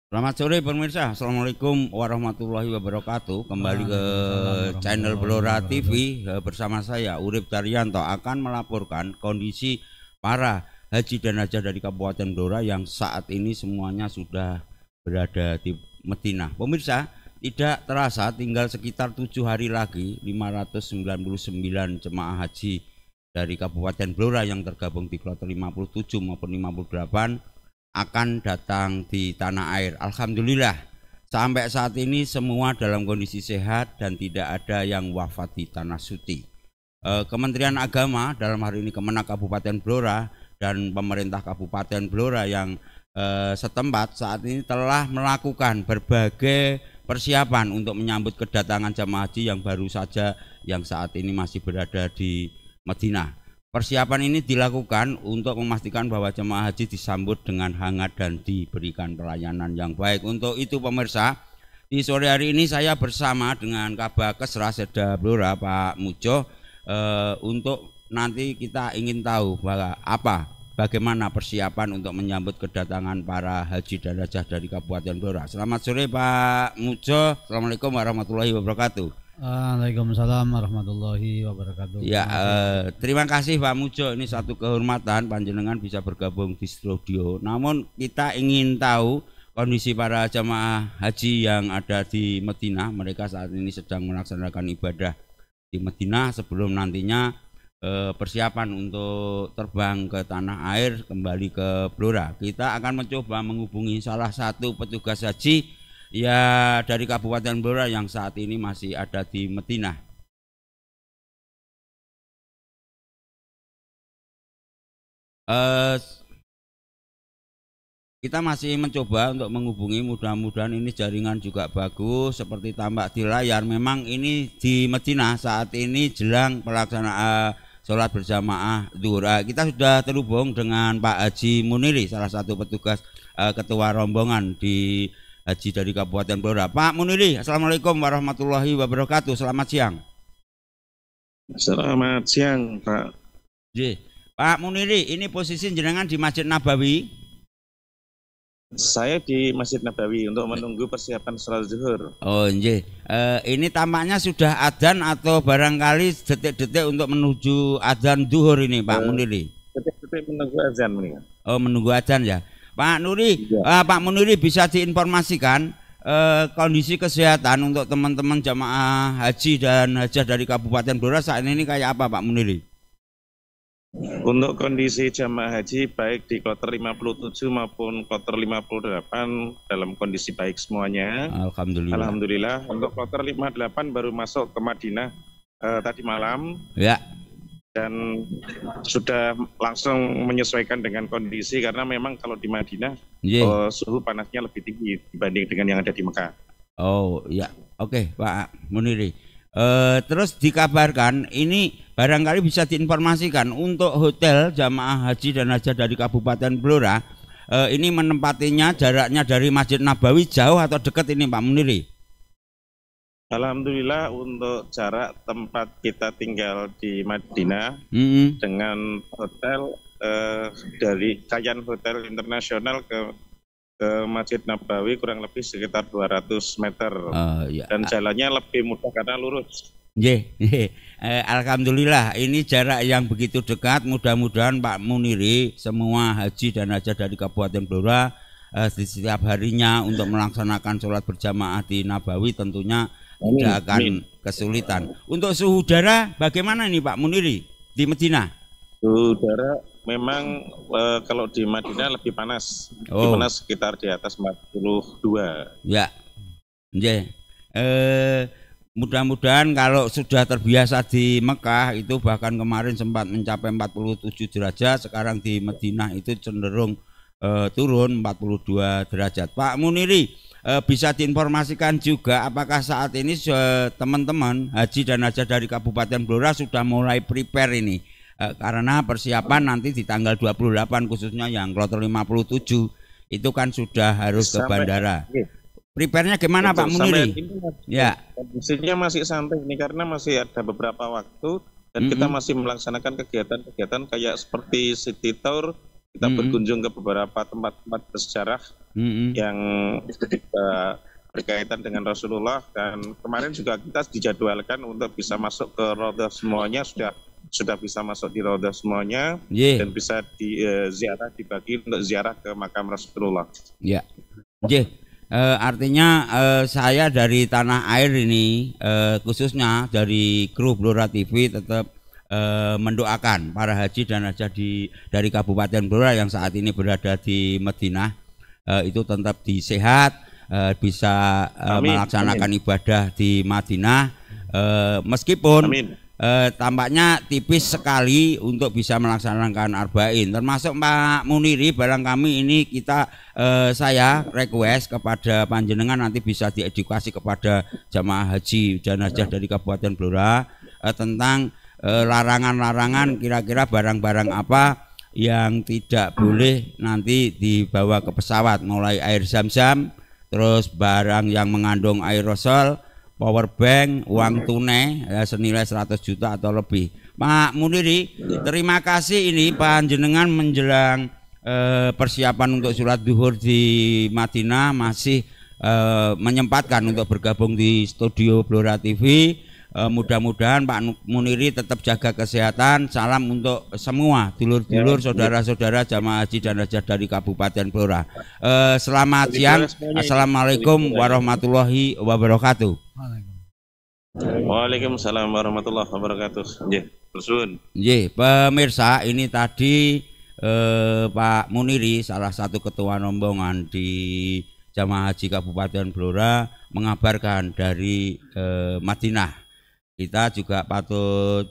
Selamat sore pemirsa, Assalamualaikum warahmatullahi wabarakatuh. Kembali ke channel Blora TV bersama saya Urip Daryanto akan melaporkan kondisi para haji dan hajah dari Kabupaten Blora yang saat ini semuanya sudah berada di Madinah. Pemirsa, tidak terasa tinggal sekitar 7 hari lagi 599 jemaah haji dari Kabupaten Blora yang tergabung di kloter 57 maupun 58 akan datang di tanah air. Alhamdulillah sampai saat ini semua dalam kondisi sehat dan tidak ada yang wafat di tanah suci. Kementerian Agama dalam hari ini Kemenak Kabupaten Blora dan pemerintah Kabupaten Blora yang setempat saat ini telah melakukan berbagai persiapan untuk menyambut kedatangan jemaah haji yang baru saja yang saat ini masih berada di Madinah. Persiapan ini dilakukan untuk memastikan bahwa jemaah haji disambut dengan hangat dan diberikan pelayanan yang baik. Untuk itu pemirsa, di sore hari ini saya bersama dengan Kabakes Raseda Blora Pak Mujo untuk nanti kita ingin tahu bahwa bagaimana persiapan untuk menyambut kedatangan para haji dan hajah dari Kabupaten Blora. Selamat sore Pak Mujo. Assalamualaikum warahmatullahi wabarakatuh. Waalaikumsalam warahmatullahi wabarakatuh. Ya, terima kasih Pak Mujo. Ini satu kehormatan panjenengan bisa bergabung di studio. Namun kita ingin tahu kondisi para jamaah haji yang ada di Madinah. Mereka saat ini sedang melaksanakan ibadah di Madinah sebelum nantinya persiapan untuk terbang ke tanah air kembali ke Blora. Kita akan mencoba menghubungi salah satu petugas haji ya dari Kabupaten Blora yang saat ini masih ada di Madinah. Kita masih mencoba untuk menghubungi, mudah-mudahan ini jaringan juga bagus seperti tampak di layar. Memang ini di Madinah saat ini jelang pelaksanaan sholat berjamaah zuhur. Kita sudah terhubung dengan Pak Haji Muniri, salah satu petugas ketua rombongan di haji dari Kabupaten Blora. Pak Muniri, Assalamualaikum warahmatullahi wabarakatuh. Selamat siang. Selamat siang, Pak. Pak Muniri, ini posisi jenengan di Masjid Nabawi. Saya di Masjid Nabawi untuk menunggu persiapan sholat zuhur. Oh, nggih. Ini tampaknya sudah adzan atau barangkali detik-detik untuk menuju adzan zuhur ini, Pak Muniri. Detik-detik menunggu adzan ini. Oh, menunggu adzan ya. Pak Nuri, Pak Muniri bisa diinformasikan kondisi kesehatan untuk teman-teman jamaah haji dan hajah dari Kabupaten Blora saat ini kayak apa Pak Muniri? Untuk kondisi jamaah haji baik di kloter 57 maupun kloter 58 dalam kondisi baik semuanya. Alhamdulillah. Alhamdulillah. Untuk kloter 58 baru masuk ke Madinah tadi malam. Ya. Dan sudah langsung menyesuaikan dengan kondisi karena memang kalau di Madinah suhu panasnya lebih tinggi dibanding dengan yang ada di Mekah. Oh ya, oke Pak Muniri. Terus dikabarkan ini barangkali bisa diinformasikan untuk hotel jamaah haji dan hajah dari Kabupaten Blora ini menempatinya jaraknya dari Masjid Nabawi jauh atau dekat ini Pak Muniri? Alhamdulillah untuk jarak tempat kita tinggal di Madinah dengan hotel dari Kayan Hotel Internasional ke Masjid Nabawi kurang lebih sekitar 200 meter dan jalannya lebih mudah karena lurus. Alhamdulillah ini jarak yang begitu dekat. Mudah-mudahan Pak Muniri semua haji dan hajah dari Kabupaten Blora di setiap harinya untuk melaksanakan sholat berjamaah di Nabawi tentunya tidak akan kesulitan. Untuk suhu udara bagaimana nih Pak Muniri di Madinah? Suhu udara memang kalau di Madinah lebih panas. Lebih panas sekitar di atas 42. Ya. Mudah-mudahan kalau sudah terbiasa di Mekah itu bahkan kemarin sempat mencapai 47 derajat, sekarang di Madinah itu cenderung turun 42 derajat. Pak Muniri, bisa diinformasikan juga apakah saat ini teman-teman haji dan hajah dari Kabupaten Blora sudah mulai prepare ini karena persiapan nanti di tanggal 28 khususnya yang kloter 57 itu kan sudah harus ke bandara. Prepare-nya gimana Pak Muniri? Ya. Kondisinya masih santai ini karena masih ada beberapa waktu dan kita masih melaksanakan kegiatan-kegiatan kayak seperti city tour kita berkunjung ke beberapa tempat-tempat bersejarah yang berkaitan dengan Rasulullah, dan kemarin juga kita dijadwalkan untuk bisa masuk ke Raudhah semuanya, sudah bisa masuk di Raudhah semuanya, dan bisa ziarah, dibagi untuk ziarah ke makam Rasulullah. Ya, artinya saya dari tanah air ini, khususnya dari kru Blora TV, tetap mendoakan para haji dan hajah dari Kabupaten Blora yang saat ini berada di Madinah, itu tetap disehat, bisa melaksanakan ibadah di Madinah, meskipun tampaknya tipis sekali untuk bisa melaksanakan arba'in. Termasuk Pak Muniri, barang kami ini saya request kepada panjenengan nanti bisa diedukasi kepada jamaah haji dan hajah dari Kabupaten Blora tentang larangan-larangan, kira-kira barang-barang apa yang tidak boleh nanti dibawa ke pesawat, mulai air zam-zam, terus barang yang mengandung aerosol, power bank, uang tunai senilai 100 juta atau lebih. Pak Muniri, terima kasih ini panjenengan menjelang persiapan untuk sholat duhur di Madinah masih menyempatkan untuk bergabung di studio Blora TV. Mudah-mudahan Pak Muniri tetap jaga kesehatan. Salam untuk semua dulur-dulur, saudara-saudara jamaah haji dan hajah dari Kabupaten Blora. Selamat siang. Assalamualaikum warahmatullahi wabarakatuh. Waalaikumsalam warahmatullahi wabarakatuh. Pemirsa, ini tadi Pak Muniri, salah satu ketua rombongan di jamaah haji Kabupaten Blora, mengabarkan dari Madinah. Kita juga patut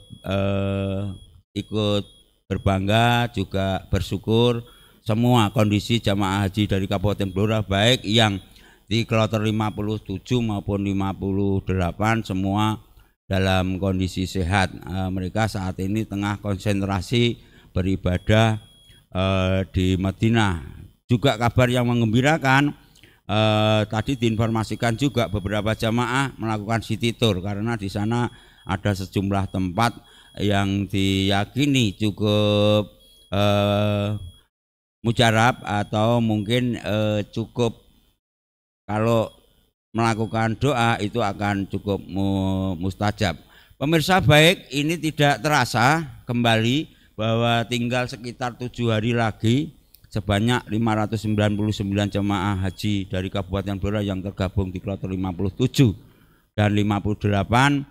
ikut berbangga, juga bersyukur semua kondisi jamaah haji dari Kabupaten Blora, baik yang di kloter 57 maupun 58, semua dalam kondisi sehat. Mereka saat ini tengah konsentrasi beribadah di Madinah. Juga kabar yang menggembirakan, tadi diinformasikan juga beberapa jamaah melakukan city tour karena di sana ada sejumlah tempat yang diyakini cukup mujarab atau mungkin cukup, kalau melakukan doa itu akan cukup mustajab. Pemirsa baik, ini tidak terasa kembali bahwa tinggal sekitar 7 hari lagi sebanyak 599 jemaah haji dari Kabupaten Blora yang tergabung di kloter 57 dan 58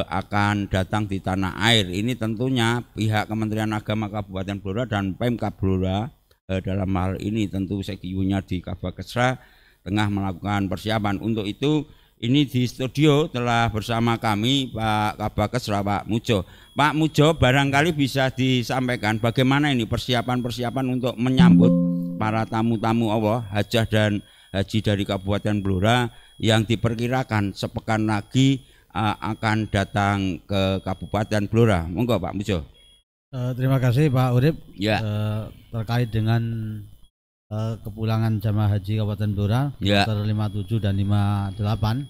akan datang di tanah air. Ini tentunya pihak Kementerian Agama Kabupaten Blora dan Pemkab Blora dalam hal ini tentu Sekiunya di Kabakesra tengah melakukan persiapan. Untuk itu ini di studio telah bersama kami Pak Kabakesra, Pak Mujo. Pak Mujo, barangkali bisa disampaikan bagaimana ini persiapan-persiapan untuk menyambut para tamu-tamu Allah, hajah dan haji dari Kabupaten Blora yang diperkirakan sepekan lagi akan datang ke Kabupaten Blora. Monggo Pak Mujo. Terima kasih Pak Urip. Ya. Terkait dengan kepulangan jamaah haji Kabupaten Blora, kloter 57 dan 58,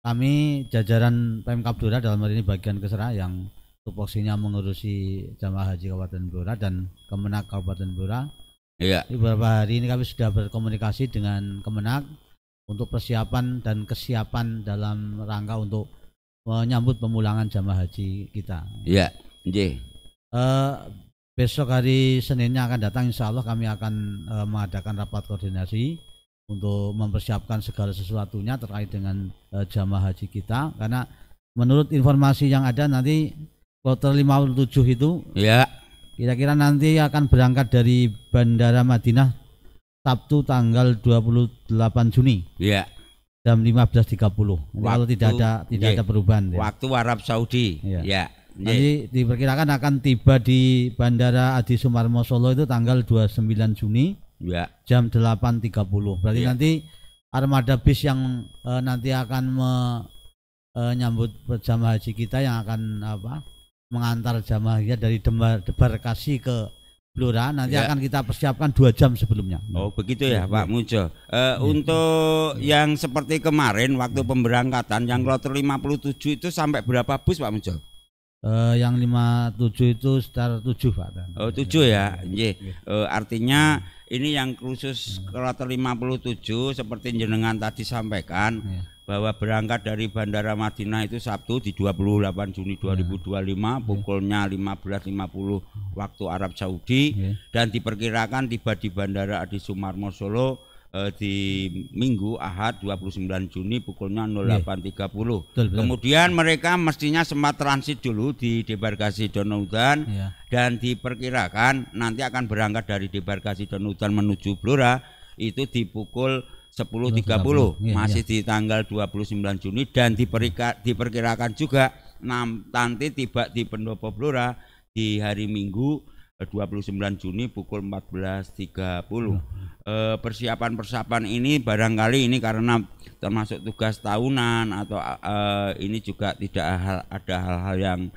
kami jajaran Pemkab Blora dalam hal ini bagian Kesra yang tupoksinya mengurusi jamaah haji Kabupaten Blora dan Kemenak Kabupaten Blora. Di beberapa hari ini kami sudah berkomunikasi dengan Kemenak untuk persiapan dan kesiapan dalam rangka untuk menyambut pemulangan jamaah haji kita. Besok hari Seninnya akan datang, insya Allah kami akan mengadakan rapat koordinasi untuk mempersiapkan segala sesuatunya terkait dengan jamaah haji kita, karena menurut informasi yang ada nanti kloter 57 itu kira-kira nanti akan berangkat dari Bandara Madinah Sabtu tanggal 28 Juni jam 15.30. Kalau tidak ada perubahan waktu Arab Saudi. Nanti diperkirakan akan tiba di Bandara Adi Sumarmo Solo itu tanggal 29 Juni jam 8.30. Berarti nanti armada bis yang nanti akan menyambut jamaah haji kita yang akan mengantar jamaah haji dari Debarkasi ke Blora nanti akan kita persiapkan 2 jam sebelumnya. Oh begitu ya Pak Mujo. Untuk yang seperti kemarin waktu pemberangkatan yang kloter 57 itu sampai berapa bus Pak Mujo? Yang 57 itu sekitar 7 Pak. Oh 7 ya, artinya ini yang khusus kloter 57 seperti jenengan tadi sampaikan bahwa berangkat dari Bandara Madinah itu Sabtu di 28 Juni 2025 pukulnya 15.50 waktu Arab Saudi dan diperkirakan tiba di Bandara Adi Sumarmo Solo di Minggu Ahad 29 Juni pukulnya 08.30. Kemudian mereka mestinya sempat transit dulu di debarkasi Donaudan dan diperkirakan nanti akan berangkat dari debarkasi Donaudan menuju Blora itu di pukul 10.30 masih di tanggal 29 Juni dan diperkirakan juga nanti tiba di Pendopo Blora di hari Minggu 29 Juni pukul 14.30. Persiapan ini barangkali ini karena termasuk tugas tahunan atau ini juga tidak ada hal-hal yang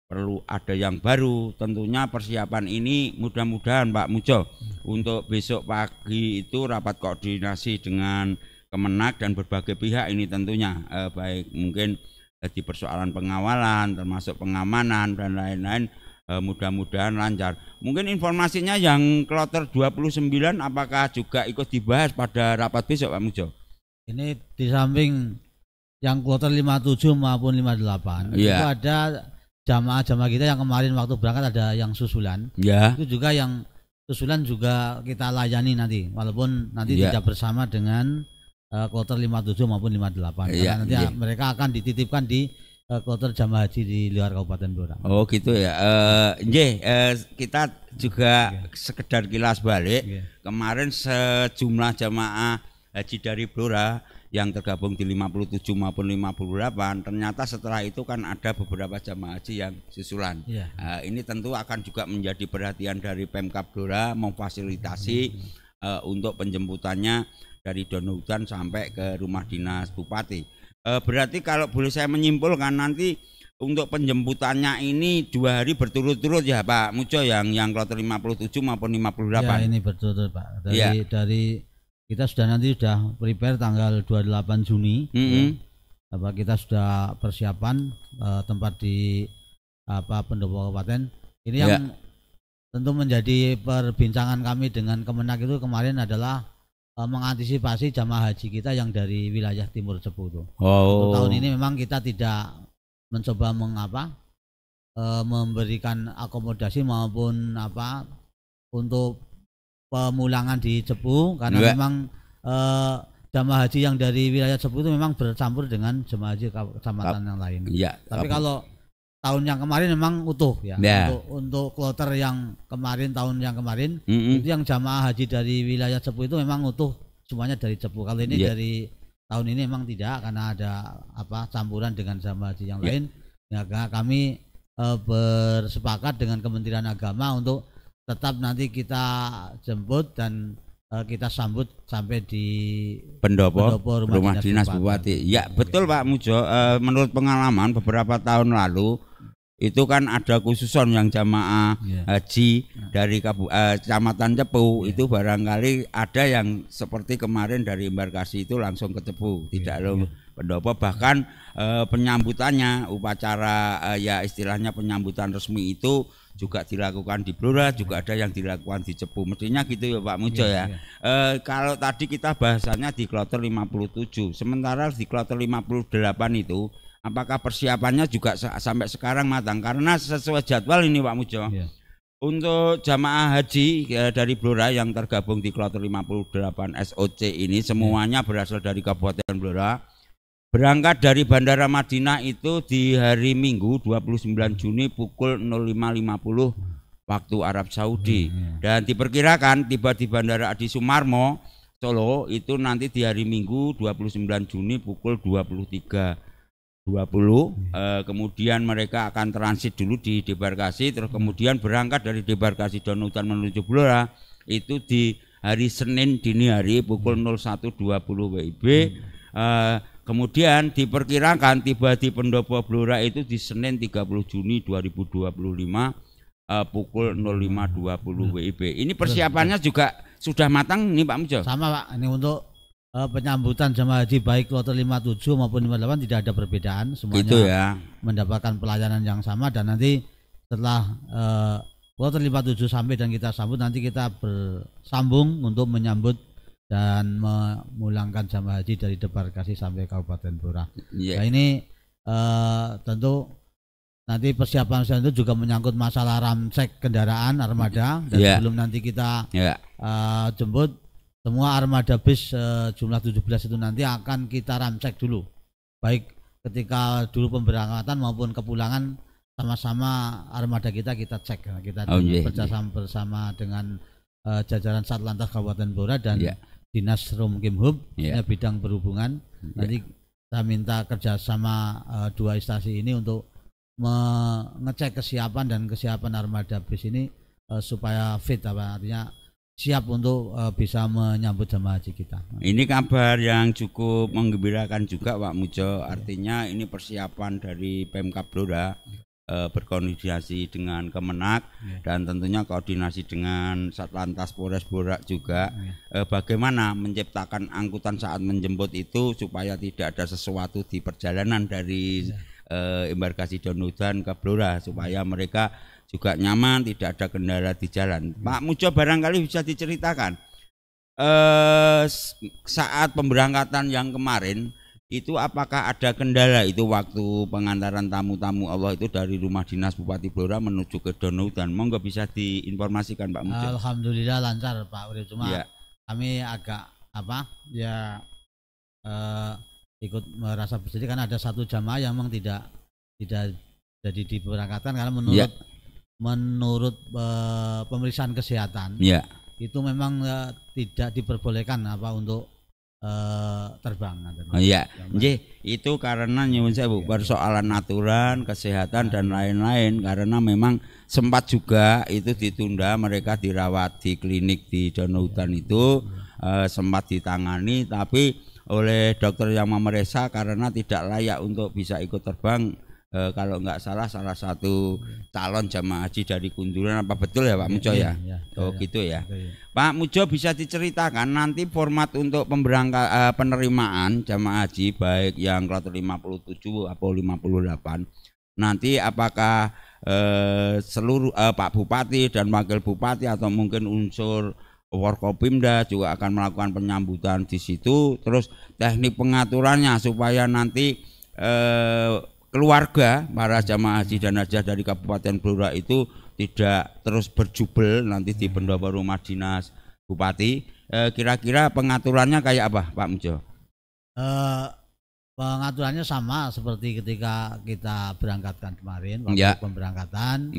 perlu ada yang baru. Tentunya persiapan ini mudah-mudahan Pak Mujo untuk besok pagi itu rapat koordinasi dengan Kemenak dan berbagai pihak ini tentunya baik mungkin di persoalan pengawalan termasuk pengamanan dan lain-lain. Mudah-mudahan lancar. Mungkin informasinya yang kloter 29 apakah juga ikut dibahas pada rapat besok Pak Mujo? Ini di samping yang kloter 57 maupun 58 itu ada jamaah-jamaah kita yang kemarin waktu berangkat ada yang susulan. Itu juga yang susulan juga kita layani nanti walaupun nanti tidak bersama dengan kloter 57 maupun 58 karena nanti mereka akan dititipkan di kloter jamaah haji di luar Kabupaten Blora. Oh gitu ya. Kita juga sekedar kilas balik. Kemarin sejumlah jamaah haji dari Blora yang tergabung di 57 maupun 58 ternyata setelah itu kan ada beberapa jamaah haji yang susulan. Ini tentu akan juga menjadi perhatian dari Pemkab Blora memfasilitasi untuk penjemputannya dari Donaudan sampai ke rumah dinas Bupati. Berarti kalau boleh saya menyimpulkan nanti untuk penjemputannya ini 2 hari berturut-turut ya Pak Mujo yang kloter 57 maupun 58. Ya ini berturut-turut Pak. Dari kita sudah prepare tanggal 28 Juni. Kita sudah persiapan tempat di Pendopo Kabupaten. Ini yang tentu menjadi perbincangan kami dengan Kemenak itu kemarin adalah mengantisipasi jamaah haji kita yang dari wilayah Timur Cepu itu. Untuk tahun ini memang kita tidak mencoba memberikan akomodasi maupun untuk pemulangan di Cepu karena memang jamaah haji yang dari wilayah Cepu itu memang bercampur dengan jamaah haji kecamatan yang lain. Tapi kalau tahun yang kemarin memang utuh untuk kloter yang kemarin tahun yang kemarin itu yang jamaah haji dari wilayah Cepu itu memang utuh semuanya dari Cepu. Kalau ini dari tahun ini memang tidak karena ada campuran dengan jamaah haji yang lain. Ya kami bersepakat dengan Kementerian Agama untuk tetap nanti kita jemput dan kita sambut sampai di Pendopo rumah dinas Bupati. Ya betul Pak Mujo. Menurut pengalaman beberapa tahun lalu itu kan ada khususon yang jamaah haji dari Kecamatan Cepu itu barangkali ada yang seperti kemarin dari embarkasi itu langsung ke Cepu tidak Pendopo bahkan penyambutannya upacara istilahnya penyambutan resmi itu juga dilakukan di Blora juga ada yang dilakukan di Cepu mestinya gitu ya Pak Mujo kalau tadi kita bahasannya di kloter 57 sementara di kloter 58 itu apakah persiapannya juga sampai sekarang matang karena sesuai jadwal ini Pak Mujo untuk jamaah haji dari Blora yang tergabung di kloter 58 SOC ini semuanya berasal dari Kabupaten Blora berangkat dari Bandara Madinah itu di hari Minggu 29 Juni pukul 05.50 waktu Arab Saudi dan diperkirakan tiba di Bandara Adi Sumarmo Solo itu nanti di hari Minggu 29 Juni pukul 23.20 kemudian mereka akan transit dulu di debarkasi terus kemudian berangkat dari debarkasi Donaudan menuju Blora itu di hari Senin dini hari pukul 01.20 WIB kemudian diperkirakan tiba di Pendopo Blora itu di Senin 30 Juni 2025 pukul 05.20 WIB ini persiapannya juga sudah matang nih Pak Mujo? Sama Pak, ini untuk penyambutan jamaah haji baik kloter 57 maupun 58 tidak ada perbedaan, semuanya gitu ya, mendapatkan pelayanan yang sama. Dan nanti setelah kloter 57 sampai dan kita sambut, nanti kita bersambung untuk menyambut dan memulangkan jamaah haji dari debarkasi sampai Kabupaten Blora. Nah ini tentu nanti persiapan itu juga menyangkut masalah ramcek kendaraan armada, dan sebelum nanti kita jemput semua armada bis jumlah 17 itu nanti akan kita ramcek dulu, baik ketika dulu pemberangkatan maupun kepulangan, sama-sama armada kita cek, kita bersama bersama dengan jajaran Satlantas Kabupaten Blora dan Dinas Rumkimhub bidang perhubungan. Nanti saya minta kerjasama dua instansi ini untuk mengecek kesiapan dan kesiapan armada bis ini supaya fit, artinya siap untuk bisa menyambut jamaah haji kita. Ini kabar yang cukup menggembirakan juga Pak Mujo, artinya ini persiapan dari Pemkab Blora berkoordinasi dengan Kemenak dan tentunya koordinasi dengan Satlantas Polres Blora juga, bagaimana menciptakan angkutan saat menjemput itu supaya tidak ada sesuatu di perjalanan dari embarkasi Donohudan ke Blora, supaya mereka juga nyaman, tidak ada kendala di jalan. Pak Mujo, barangkali bisa diceritakan saat pemberangkatan yang kemarin itu apakah ada kendala itu waktu pengantaran tamu-tamu Allah itu dari rumah dinas Bupati Blora menuju ke Donohudan? Monggo bisa diinformasikan Pak Mujo. Alhamdulillah lancar Pak Urip, cuma kami agak ikut merasa bersedih karena ada satu jamaah yang memang tidak jadi diberangkatkan karena menurut pemeriksaan kesehatan itu memang tidak diperbolehkan untuk terbang. Itu karena nyuwun sewu persoalan aturan kesehatan dan lain-lain, karena memang sempat juga itu ditunda, mereka dirawat di klinik di Donohudan itu sempat ditangani, tapi oleh dokter yang memeriksa karena tidak layak untuk bisa ikut terbang. Kalau nggak salah satu calon jamaah haji dari Kunduran, apa betul ya Pak Mujo ya? Gitu ya. Pak Mujo, bisa diceritakan nanti format untuk penerimaan jamaah haji baik yang kloter 57 atau 58 nanti apakah seluruh Pak Bupati dan Wakil Bupati atau mungkin unsur Forkopimda juga akan melakukan penyambutan di situ, terus teknik pengaturannya supaya nanti keluarga para jamaah haji dan hajah dari Kabupaten Blora itu tidak terus berjubel nanti di pendopo rumah dinas Bupati. Kira-kira pengaturannya kayak apa Pak Mujo? Pengaturannya sama seperti ketika kita berangkatkan kemarin waktu pemberangkatan,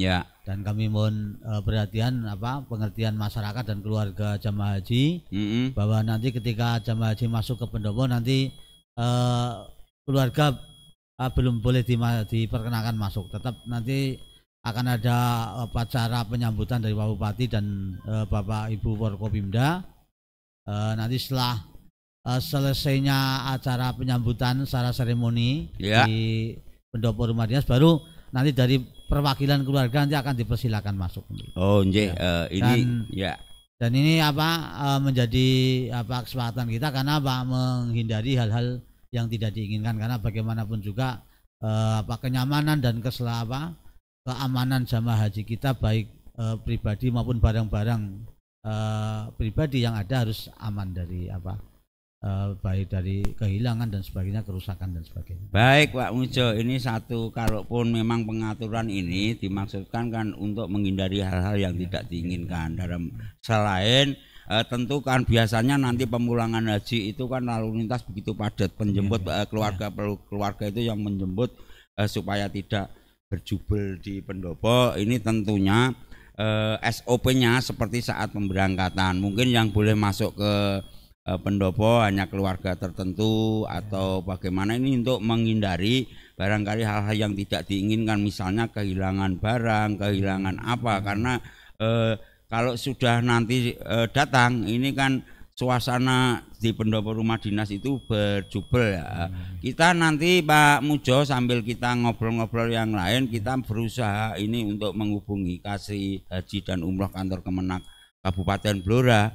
dan kami mohon perhatian pengertian masyarakat dan keluarga jamaah haji bahwa nanti ketika jamaah haji masuk ke pendopo nanti keluarga belum boleh diperkenakan masuk, tetap nanti akan ada upacara penyambutan dari Pak Bupati dan Bapak Ibu Forkopimda. Nanti setelah selesainya acara penyambutan secara seremoni di pendopo rumah dinas, baru nanti dari perwakilan keluarga nanti akan dipersilakan masuk. Dan ini menjadi kesepakatan kita karena menghindari hal-hal yang tidak diinginkan, karena bagaimanapun juga kenyamanan dan keamanan jamaah haji kita baik pribadi maupun barang-barang pribadi yang ada harus aman dari baik dari kehilangan dan sebagainya, kerusakan dan sebagainya. Baik Pak Mujo, ini satu, kalaupun memang pengaturan ini dimaksudkan kan untuk menghindari hal-hal yang tidak diinginkan dalam selain tentu kan biasanya nanti pemulangan haji itu kan lalu lintas begitu padat, penjemput keluarga itu yang menjemput supaya tidak berjubel di pendopo. Ini tentunya SOP-nya seperti saat pemberangkatan, mungkin yang boleh masuk ke pendopo hanya keluarga tertentu atau bagaimana, ini untuk menghindari barangkali hal-hal yang tidak diinginkan, misalnya kehilangan barang, kehilangan karena kalau sudah nanti datang, ini kan suasana di pendopo rumah dinas itu berjubel ya. Kita nanti Pak Mujo sambil kita ngobrol-ngobrol yang lain, kita berusaha ini untuk menghubungi Kasih Haji dan Umroh kantor Kemenak Kabupaten Blora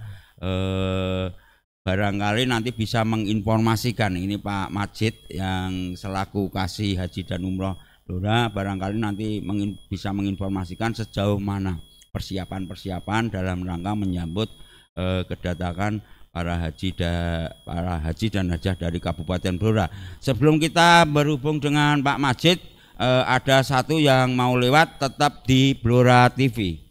barangkali nanti bisa menginformasikan ini Pak Majid yang selaku Kasih Haji dan Umroh Blora, barangkali nanti bisa menginformasikan sejauh mana persiapan-persiapan dalam rangka menyambut kedatangan para haji dan hajah dari Kabupaten Blora. Sebelum kita berhubung dengan Pak Majid, ada satu yang mau lewat, tetap di Blora TV.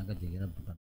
Kira bukan.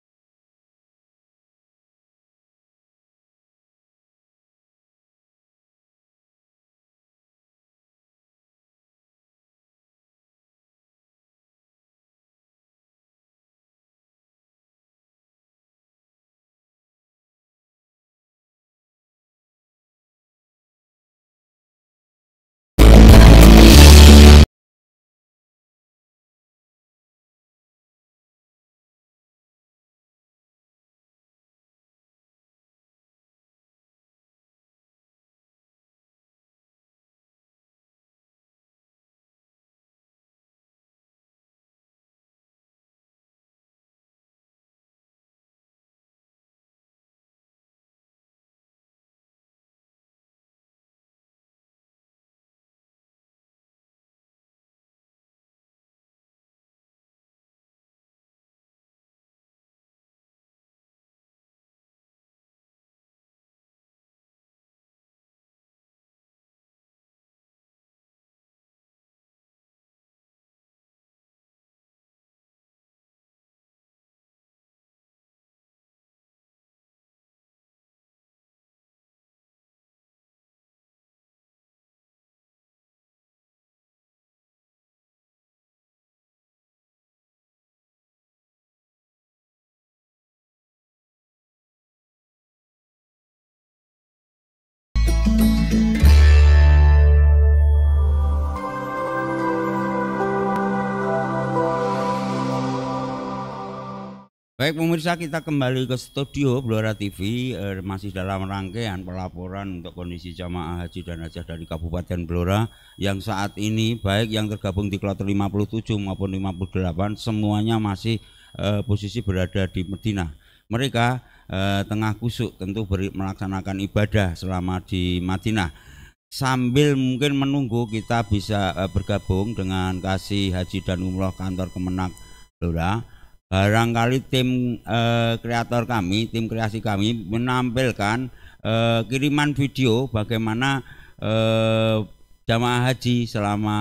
Baik pemirsa, kita kembali ke studio Blora TV, masih dalam rangkaian pelaporan untuk kondisi jamaah haji dan hajah dari Kabupaten Blora yang saat ini baik yang tergabung di kloter 57 maupun 58 semuanya masih posisi berada di Madinah. Mereka tengah kusuk tentu melaksanakan ibadah selama di Madinah. Sambil mungkin menunggu kita bisa bergabung dengan Kasih Haji dan Umroh Kantor Kemenak Blora. Barangkali tim kreator kami, tim kreasi kami menampilkan kiriman video bagaimana jamaah haji selama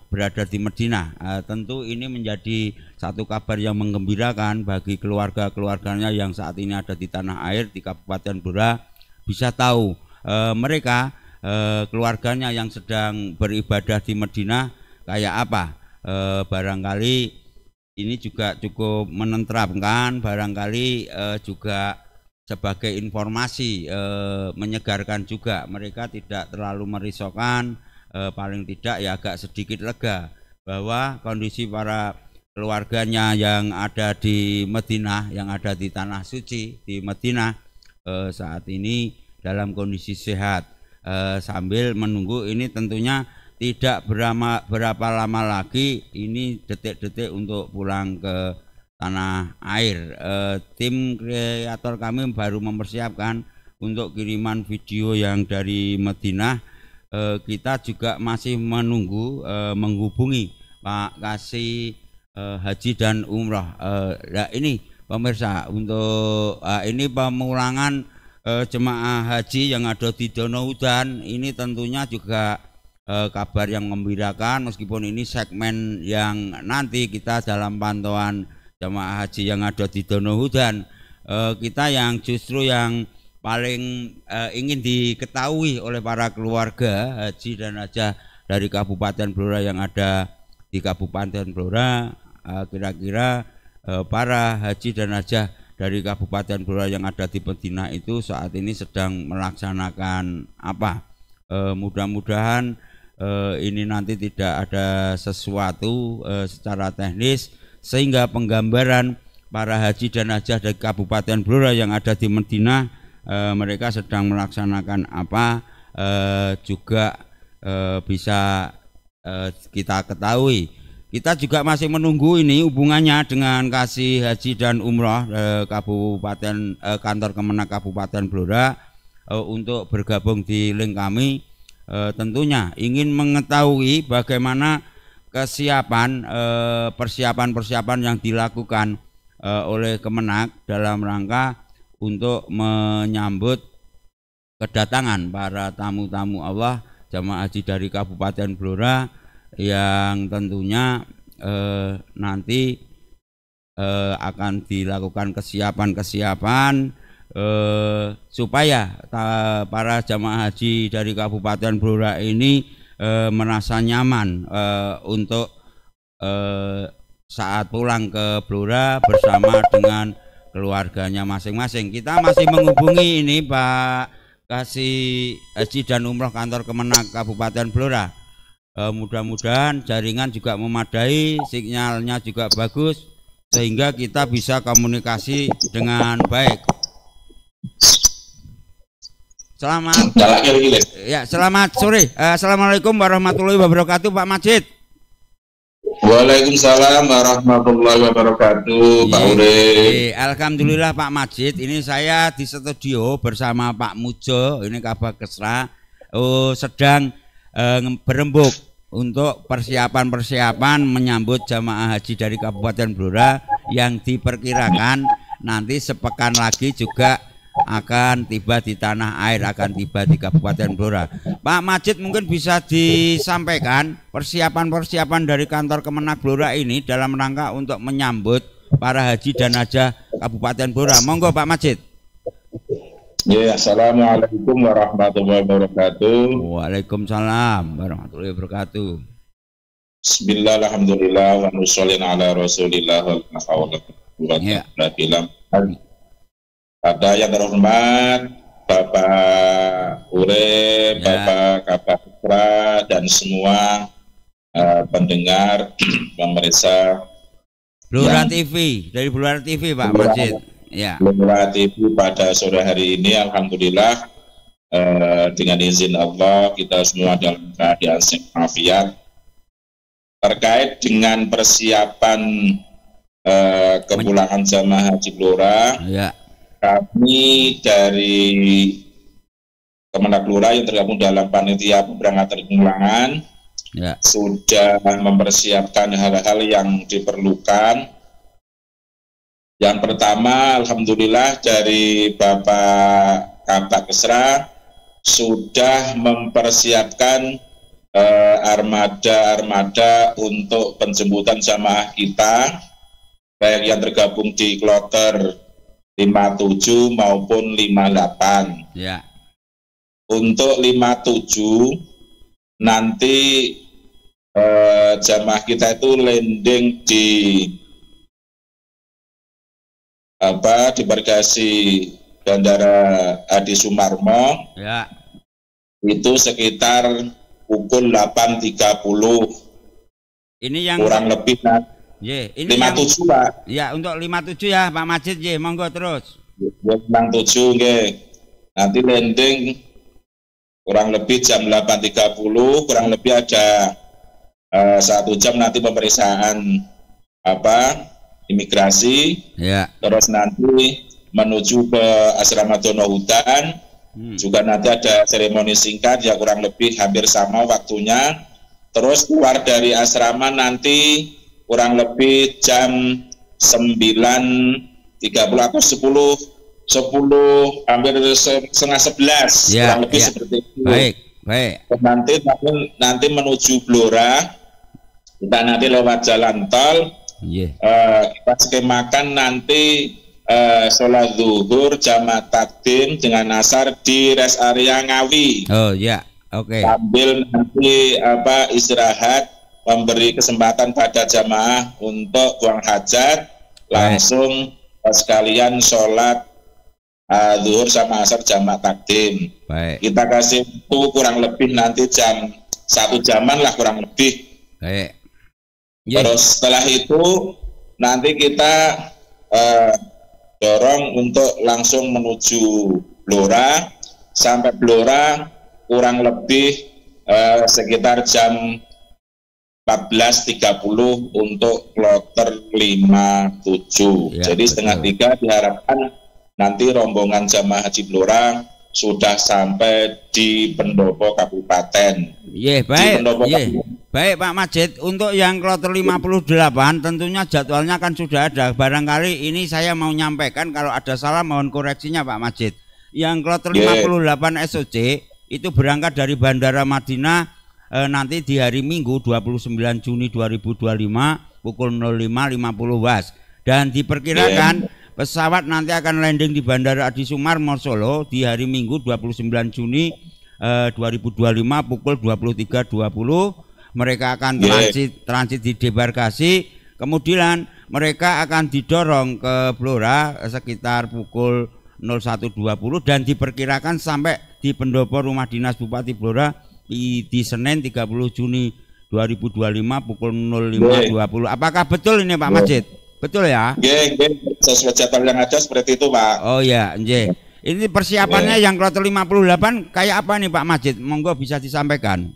berada di Madinah. Tentu ini menjadi satu kabar yang menggembirakan bagi keluarga-keluarganya yang saat ini ada di tanah air di Kabupaten Blora, bisa tahu mereka keluarganya yang sedang beribadah di Madinah kayak apa. Barangkali ini juga cukup menenteramkan, barangkali juga sebagai informasi menyegarkan juga. Mereka tidak terlalu merisaukan, paling tidak ya agak sedikit lega bahwa kondisi para keluarganya yang ada di Madinah, yang ada di Tanah Suci di Madinah saat ini dalam kondisi sehat. Sambil menunggu ini tentunya tidak berapa lama lagi ini detik-detik untuk pulang ke tanah air. Tim kreator kami baru mempersiapkan untuk kiriman video yang dari Madinah. Kita juga masih menunggu menghubungi Pak Kasih Haji dan Umroh. Nah ini pemirsa, untuk ini pemulangan jemaah haji yang ada di Danau Udan ini tentunya juga kabar yang membirakan, meskipun ini segmen yang nanti kita dalam pantauan jemaah haji yang ada di Danau Udan, kita yang justru yang paling ingin diketahui oleh para keluarga haji dan hajah dari Kabupaten Blora yang ada di Kabupaten Blora. Kira-kira para haji dan hajah dari Kabupaten Blora yang ada di Madinah itu saat ini sedang melaksanakan apa? Mudah-mudahan ini nanti tidak ada sesuatu secara teknis sehingga penggambaran para haji dan hajah dari Kabupaten Blora yang ada di Madinah mereka sedang melaksanakan apa juga bisa kita ketahui. Kita juga masih menunggu ini hubungannya dengan Kasih Haji dan Umroh Kabupaten kantor Kemenak Kabupaten Blora untuk bergabung di link kami. Tentunya ingin mengetahui bagaimana kesiapan persiapan yang dilakukan oleh Kemenak dalam rangka untuk menyambut kedatangan para tamu-tamu Allah jamaah haji dari Kabupaten Blora yang tentunya nanti akan dilakukan kesiapan supaya para jamaah haji dari Kabupaten Blora ini merasa nyaman untuk saat pulang ke Blora bersama dengan keluarganya masing-masing. Kita masih menghubungi ini Pak Kasih Haji dan Umroh kantor Kemenak Kabupaten Blora. Mudah-mudahan jaringan juga memadai, sinyalnya juga bagus sehingga kita bisa komunikasi dengan baik. Selamat sore. Assalamualaikum warahmatullahi wabarakatuh Pak Majid. Waalaikumsalam warahmatullahi wabarakatuh Pak Urip. Alhamdulillah Pak Majid, ini saya di studio bersama Pak Mujo, ini Kabak Kesra sedang berembuk untuk persiapan menyambut jamaah haji dari Kabupaten Blora yang diperkirakan nanti sepekan lagi juga akan tiba di tanah air, akan tiba di Kabupaten Blora. Pak Majid mungkin bisa disampaikan persiapan dari kantor Kemenak Blora ini dalam rangka untuk menyambut para haji dan hajah Kabupaten Blora. Monggo Pak Majid. Ya, assalamualaikum warahmatullahi wabarakatuh. Waalaikumsalam warahmatullahi wabarakatuh. Bismillah, alhamdulillah, wa nusholin ala rasulillah Pada yang terhormat Bapak Urip, Bapak Kabak Kesra, dan semua pendengar pemirsa Blora TV, dari Blora TV Pak Majid. Ya. Blora TV pada sore hari ini alhamdulillah dengan izin Allah kita semua dalam keadaan sehat terkait dengan persiapan kepulangan jamaah haji Blora. Ya. Kami dari Kemenak Blora yang tergabung dalam panitia pemberangkatan kepulangan sudah mempersiapkan hal-hal yang diperlukan. Yang pertama, alhamdulillah dari Bapak Kabak Kesra sudah mempersiapkan armada untuk penjemputan jamaah kita, baik yang tergabung di kloter 57 maupun 58. Ya. Untuk 57 nanti jamaah kita itu landing di bagasi Bandara Adi Sumarmo. Ya. Itu sekitar pukul 8.30. Ini yang kurang lebih ini 57 Pak. Ya, untuk 57 ya Pak Majid monggo terus. 57 nanti landing kurang lebih jam 8.30, kurang lebih ada 1 jam nanti pemeriksaan imigrasi. Ya. Terus nanti menuju ke asrama Dono Hutan. Juga nanti ada seremoni singkat ya kurang lebih hampir sama waktunya. Terus keluar dari asrama nanti kurang lebih jam 9.30 atau 10 hampir setengah 11 ya, kurang lebih ya. Seperti itu. Baik. Nanti menuju Blora, kita nanti lewat jalan tol. Kita skemakan nanti sholat zuhur jamaah takdim dengan asar di rest area Ngawi. Oh ya, oke. Sambil nanti istirahat memberi kesempatan pada jamaah untuk buang hajat, langsung sekalian sholat zuhur sama asar jamak takdim. Baik. Kita kasih waktu kurang lebih nanti jam 1 jaman lah kurang lebih. Baik. Terus setelah itu nanti kita dorong untuk langsung menuju Blora. Sampai Blora kurang lebih sekitar jam 14.30 untuk kloter 57. Ya, jadi setengah 3 diharapkan nanti rombongan jamaah haji Blora sudah sampai di pendopo kabupaten. Baik. Baik Pak Majid, untuk yang kloter 58 tentunya jadwalnya kan sudah ada. Barangkali ini saya mau nyampaikan, kalau ada salah mohon koreksinya Pak Majid. Yang kloter 58 SOC itu berangkat dari Bandara Madinah nanti di hari Minggu 29 Juni 2025 pukul 05.50 WAS, dan diperkirakan pesawat nanti akan landing di Bandara Adi Sumarmo Solo di hari Minggu 29 Juni 2025 pukul 23.20. Mereka akan transit di debarkasi, kemudian mereka akan didorong ke Blora sekitar pukul 01.20 dan diperkirakan sampai di pendopo rumah dinas Bupati Blora di Senin 30 Juni 2025 pukul 05.20. Apakah betul ini Pak Majid? Betul ya? Sesuai jadwal yang ada seperti itu Pak. Oh ya, ini persiapannya yang kloter 58 kayak apa nih Pak Majid? Monggo bisa disampaikan.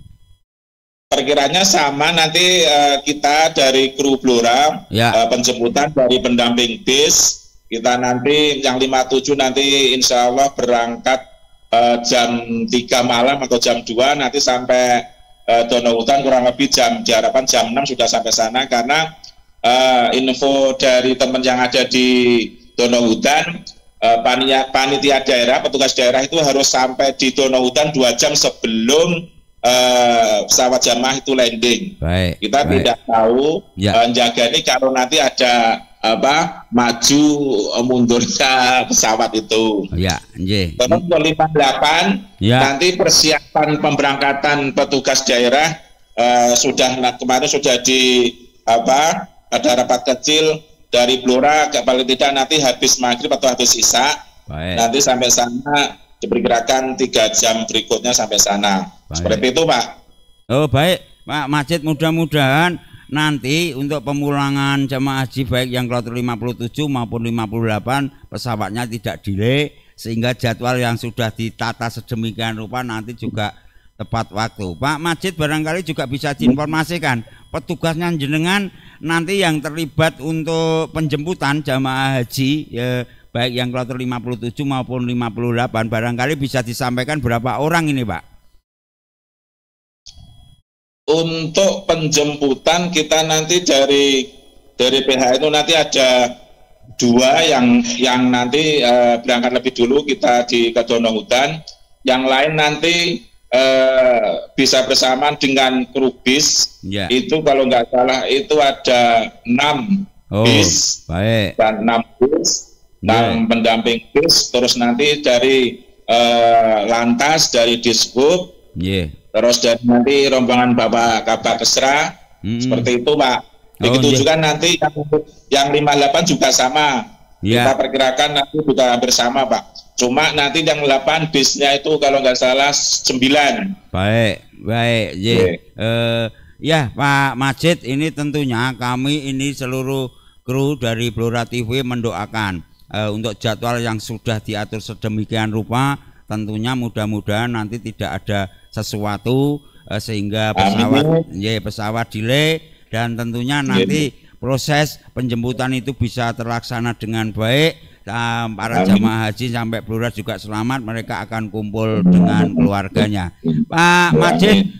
Perkiranya sama nanti kita dari kru Blora penjemputan dari pendamping bis. Kita nanti yang 57 nanti insya Allah berangkat jam 3 malam atau jam 2 nanti sampai Donohutan kurang lebih diharapkan jam 6 sudah sampai sana, karena info dari teman yang ada di Donohutan, panitia daerah, petugas daerah itu harus sampai di Donohutan 2 jam sebelum pesawat jamaah itu landing. Kita tidak tahu menjaga ini kalau nanti ada maju mundurnya pesawat itu. Terus 58 nanti persiapan pemberangkatan petugas daerah kemarin sudah ada rapat kecil dari Blora, paling tidak nanti habis maghrib atau habis isya. Nanti sampai sana diperkirakan 3 jam berikutnya sampai sana. Seperti itu Pak. Oh baik Pak Majid, mudah-mudahan nanti untuk pemulangan jemaah haji baik yang kloter 57 maupun 58 pesawatnya tidak delay, sehingga jadwal yang sudah ditata sedemikian rupa nanti juga tepat waktu. Pak Majid barangkali juga bisa diinformasikan petugasnya jenengan nanti yang terlibat untuk penjemputan jemaah haji baik yang kloter 57 maupun 58 barangkali bisa disampaikan berapa orang ini Pak? Untuk penjemputan kita nanti dari PH itu nanti ada 2 yang nanti berangkat lebih dulu kita di Donohutan, yang lain nanti bisa bersamaan dengan kru bis. Itu kalau nggak salah itu ada 6 bis dan 6 bis, 6 pendamping bis, terus nanti dari lantas, dari Dishub, terus dari nanti rombongan Bapak Kabak Kesra, seperti itu Pak. Begitu juga nanti yang 58 juga sama. Kita perkirakan nanti juga hampir sama Pak. Cuma nanti yang 8 bisnya itu kalau nggak salah 9. Baik. Ya Pak Majid, ini tentunya kami ini seluruh kru dari Blora TV mendoakan untuk jadwal yang sudah diatur sedemikian rupa. Tentunya mudah-mudahan nanti tidak ada sesuatu sehingga pesawat delay, dan tentunya nanti proses penjemputan itu bisa terlaksana dengan baik. Para jamaah haji sampai Blora juga selamat, mereka akan kumpul dengan keluarganya. Pak Majid,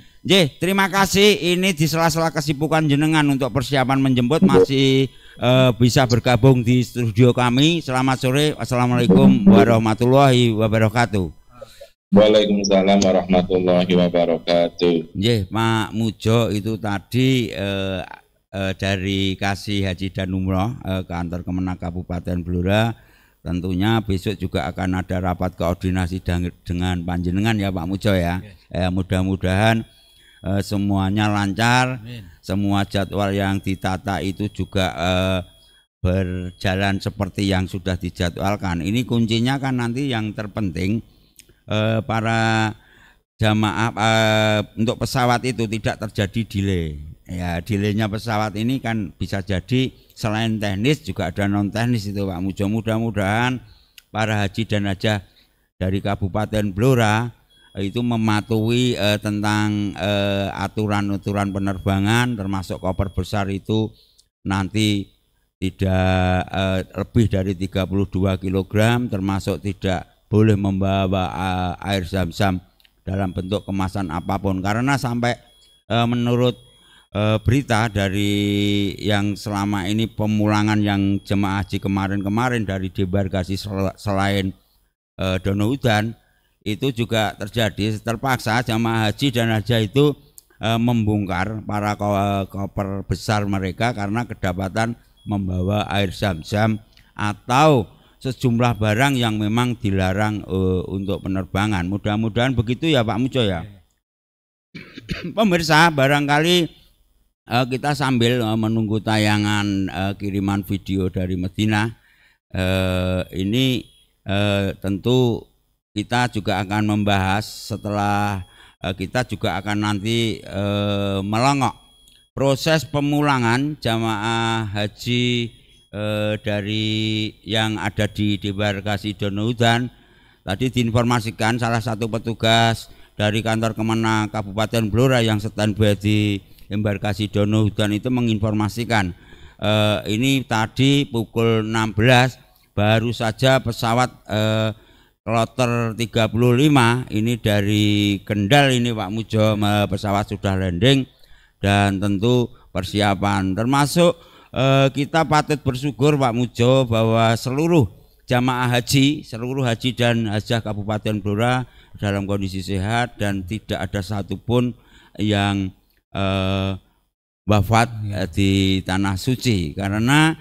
terima kasih. Ini di sela-sela kesibukan jenengan untuk persiapan menjemput masih bisa bergabung di studio kami. Selamat sore. Wassalamualaikum warahmatullahi wabarakatuh. Waalaikumsalam warahmatullahi wabarakatuh. Pak Mujo itu tadi dari Kasih Haji dan Umroh kantor Kemenak Kabupaten Blora. Tentunya besok juga akan ada rapat koordinasi dengan panjenengan ya Pak Mujo ya. Mudah-mudahan semuanya lancar. Amin. Semua jadwal yang ditata itu juga berjalan seperti yang sudah dijadwalkan. Ini kuncinya kan nanti yang terpenting para jamaah untuk pesawat itu tidak terjadi delay. Ya, delaynya pesawat ini kan bisa jadi selain teknis juga ada non teknis itu Pak Mujo. Mudah-mudahan para haji dan hajah dari Kabupaten Blora itu mematuhi tentang aturan-aturan penerbangan, termasuk koper besar itu nanti tidak lebih dari 32 kg, termasuk tidak boleh membawa air zam-zam dalam bentuk kemasan apapun, karena sampai menurut berita dari yang selama ini pemulangan yang jemaah haji kemarin dari debarkasi selain Dono Udan itu juga terjadi, terpaksa jemaah haji dan hajah itu membongkar para koper besar mereka karena kedapatan membawa air zam-zam atau sejumlah barang yang memang dilarang untuk penerbangan. Mudah-mudahan begitu ya Pak Mujo ya. Pemirsa, barangkali kita sambil menunggu tayangan kiriman video dari Madinah, ini tentu kita juga akan membahas setelah kita juga akan nanti melongok proses pemulangan jamaah haji dari yang ada di debarkasi Dono Udan. Tadi diinformasikan salah satu petugas dari kantor Kemenang Kabupaten Blora yang standby di embarkasi Dono Udan itu menginformasikan ini tadi pukul 16 baru saja pesawat kloter 35 ini dari Kendal ini Pak Mujo, pesawat sudah landing dan tentu persiapan termasuk kita patut bersyukur Pak Mujo bahwa seluruh jamaah haji, seluruh haji dan hajah Kabupaten Blora dalam kondisi sehat dan tidak ada satupun yang wafat di tanah suci, karena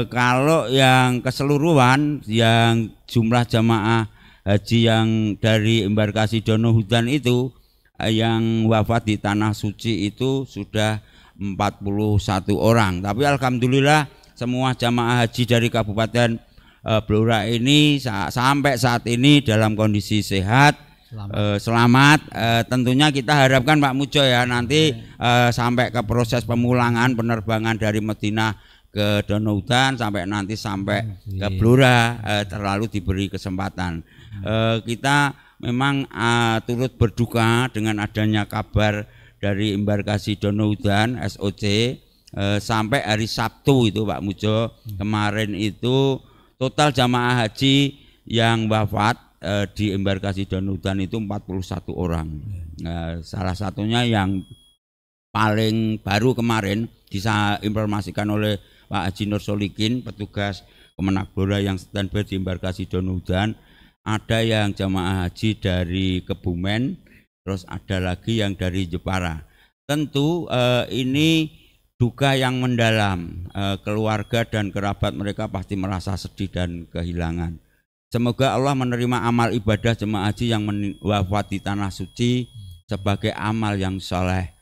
kalau yang keseluruhan yang jumlah jamaah haji yang dari embarkasi Dono Udan itu yang wafat di tanah suci itu sudah 41 orang. Tapi alhamdulillah semua jamaah haji dari Kabupaten Blora ini sampai saat ini dalam kondisi sehat, selamat. Tentunya kita harapkan Pak Mujo ya nanti sampai ke proses pemulangan penerbangan dari Madinah ke Dono Udan sampai nanti sampai ke Blora terlalu diberi kesempatan. Kita memang turut berduka dengan adanya kabar dari embarkasi Dono Udan SOC sampai hari Sabtu itu Pak Mujo kemarin itu total jamaah haji yang wafat di embarkasi Dono Udan itu 41 orang. Salah satunya yang paling baru kemarin bisa informasikan oleh Pak Haji Nur Solikin, petugas Kemenang Blora yang standby di embarkasi Dono Udan. Ada yang jamaah haji dari Kebumen, terus ada lagi yang dari Jepara. Tentu ini duka yang mendalam, keluarga dan kerabat mereka pasti merasa sedih dan kehilangan. Semoga Allah menerima amal ibadah jemaah haji yang wafat di tanah suci sebagai amal yang soleh,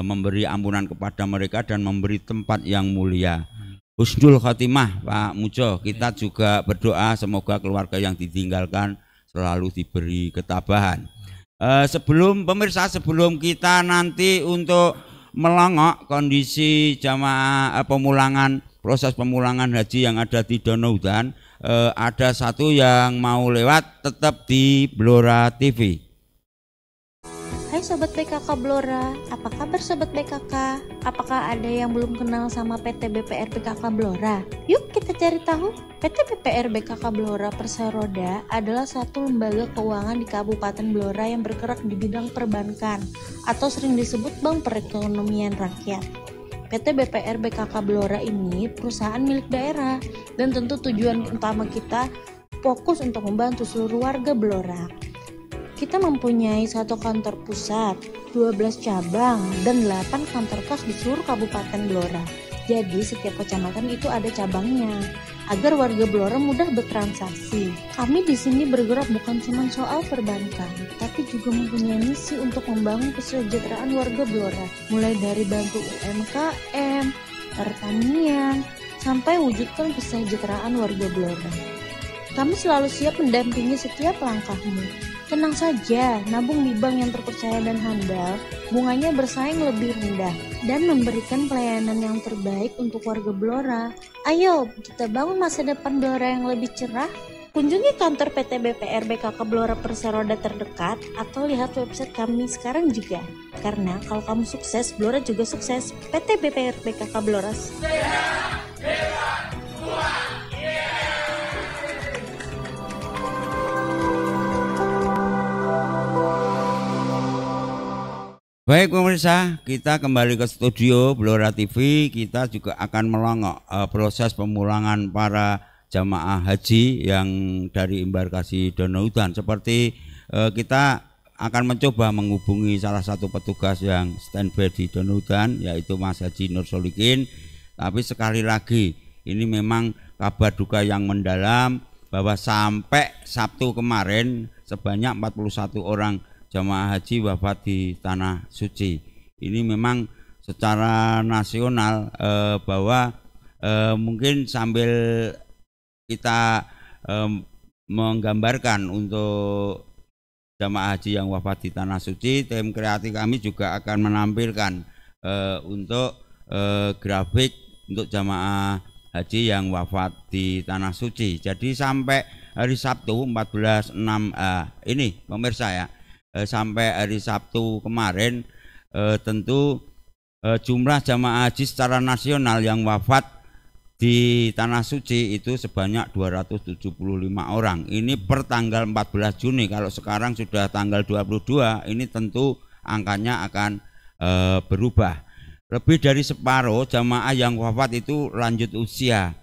memberi ampunan kepada mereka dan memberi tempat yang mulia. Husnul Khotimah Pak Mujo, kita juga berdoa semoga keluarga yang ditinggalkan selalu diberi ketabahan. Sebelum kita nanti untuk melongok kondisi jamaah pemulangan, proses pemulangan haji yang ada di Dono Udan, ada satu yang mau lewat tetap di Blora TV. Hai Sobat BKK Blora, apa kabar Sobat BKK? Apakah ada yang belum kenal sama PT BPR BKK Blora? Yuk kita cari tahu. PT BPR BKK Blora Perseroda adalah satu lembaga keuangan di Kabupaten Blora yang bergerak di bidang perbankan atau sering disebut Bank Perekonomian Rakyat. PT BPR BKK Blora ini perusahaan milik daerah dan tentu tujuan utama kita fokus untuk membantu seluruh warga Blora. Kita mempunyai 1 kantor pusat, 12 cabang, dan 8 kantor kas di seluruh Kabupaten Blora. Jadi setiap kecamatan itu ada cabangnya. agar warga Blora mudah bertransaksi. Kami di sini bergerak bukan cuma soal perbankan, tapi juga mempunyai misi untuk membangun kesejahteraan warga Blora, mulai dari bantu UMKM, pertanian, sampai wujudkan kesejahteraan warga Blora. Kami selalu siap mendampingi setiap langkahmu. Tenang saja, nabung di bank yang terpercaya dan handal, bunganya bersaing lebih rendah, dan memberikan pelayanan yang terbaik untuk warga Blora. Ayo, kita bangun masa depan Blora yang lebih cerah. Kunjungi kantor PT BPR BKK Blora Perseroda terdekat, atau lihat website kami sekarang juga. Karena kalau kamu sukses, Blora juga sukses. PT BPR BKK Blora. Baik pemirsa, kita kembali ke studio Blora TV. Kita juga akan melongok proses pemulangan para jamaah haji yang dari embarkasi Danau Udan. Seperti kita akan mencoba menghubungi salah satu petugas yang standby di Danau Udan, yaitu Mas Haji Nur Solikin. Tapi sekali lagi, ini memang kabar duka yang mendalam bahwa sampai Sabtu kemarin sebanyak 41 orang jamaah haji wafat di Tanah Suci. Ini memang secara nasional bahwa mungkin sambil kita menggambarkan untuk jamaah haji yang wafat di Tanah Suci, tim kreatif kami juga akan menampilkan untuk grafik untuk jamaah haji yang wafat di Tanah Suci. Jadi sampai hari Sabtu 14/6 ini pemirsa ya, sampai hari Sabtu kemarin tentu jumlah jamaah haji secara nasional yang wafat di Tanah Suci itu sebanyak 275 orang. Ini per tanggal 14 Juni. Kalau sekarang sudah tanggal 22, ini tentu angkanya akan berubah. Lebih dari separuh jamaah yang wafat itu lanjut usia.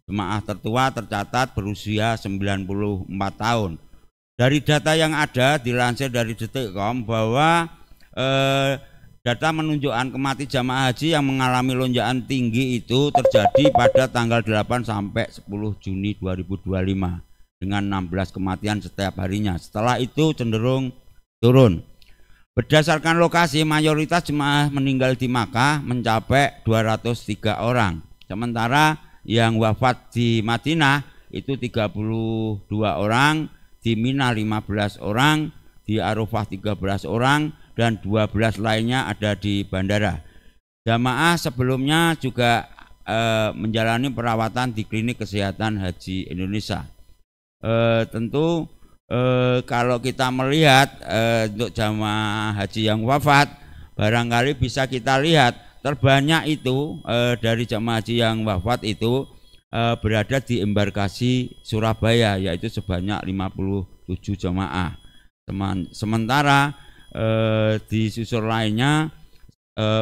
Jemaah tertua tercatat berusia 94 tahun. Dari data yang ada dilansir dari Detikcom bahwa data menunjukkan kematian jamaah haji yang mengalami lonjakan tinggi itu terjadi pada tanggal 8 sampai 10 Juni 2025 dengan 16 kematian setiap harinya. Setelah itu cenderung turun. Berdasarkan lokasi, mayoritas jemaah meninggal di Makkah mencapai 203 orang. Sementara yang wafat di Madinah itu 32 orang, di Mina 15 orang, di Arafah 13 orang, dan 12 lainnya ada di bandara. Jamaah sebelumnya juga menjalani perawatan di Klinik Kesehatan Haji Indonesia. Tentu kalau kita melihat untuk jamaah haji yang wafat, barangkali bisa kita lihat terbanyak itu dari jamaah haji yang wafat itu berada di embarkasi Surabaya, yaitu sebanyak 57 jamaah. Sementara di susul lainnya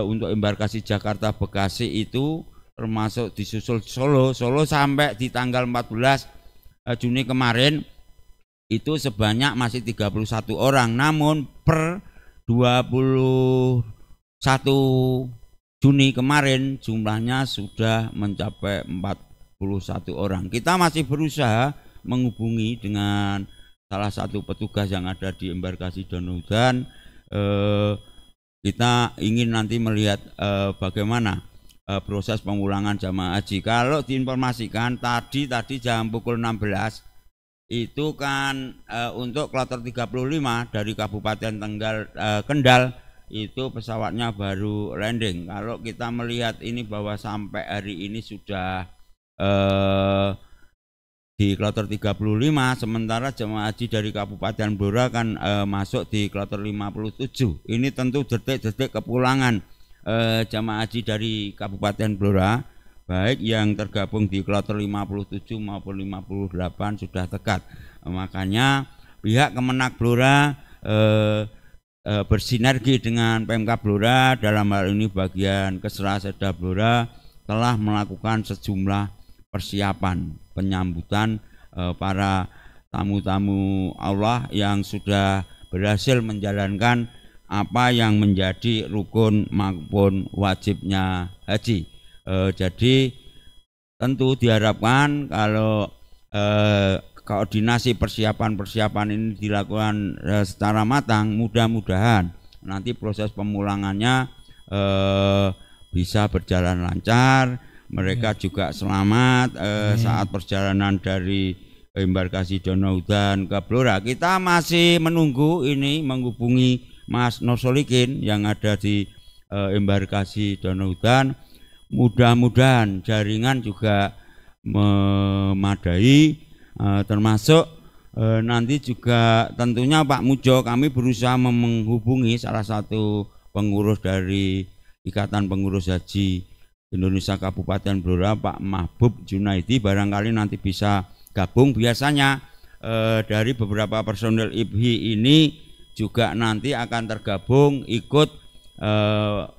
untuk embarkasi Jakarta Bekasi itu termasuk disusul Solo sampai di tanggal 14 Juni kemarin itu sebanyak masih 31 orang. Namun per 21 Juni kemarin jumlahnya sudah mencapai 41 orang. Kita masih berusaha menghubungi dengan salah satu petugas yang ada di embarkasi Danau Udan. Kita ingin nanti melihat bagaimana proses pemulangan jamaah haji. Kalau diinformasikan tadi jam pukul 16 itu kan untuk kloter 35 dari Kabupaten Kendal itu pesawatnya baru landing. Kalau kita melihat ini bahwa sampai hari ini sudah di kloter 35, sementara jemaah haji dari Kabupaten Blora kan masuk di kloter 57. Ini tentu detik-detik kepulangan jemaah haji dari Kabupaten Blora, baik yang tergabung di kloter 57 maupun 58 sudah dekat. Makanya pihak Kemenak Blora bersinergi dengan Pemkab Blora, dalam hal ini bagian Kesra Seda Blora, telah melakukan sejumlah persiapan penyambutan para tamu-tamu Allah yang sudah berhasil menjalankan apa yang menjadi rukun maupun wajibnya haji. Jadi tentu diharapkan kalau koordinasi persiapan ini dilakukan secara matang, mudah-mudahan nanti proses pemulangannya bisa berjalan lancar, mereka juga selamat saat perjalanan dari embarkasi Donohudan ke Blora. Kita masih menunggu ini, menghubungi Mas Nur Solikin yang ada di embarkasi Donohudan. Mudah-mudahan jaringan juga memadai, termasuk nanti juga tentunya Pak Mujo, kami berusaha menghubungi salah satu pengurus dari Ikatan Pengurus Haji Indonesia Kabupaten Blora, Pak Mahbub Junaidi, barangkali nanti bisa gabung. Biasanya dari beberapa personel IPHI ini juga nanti akan tergabung ikut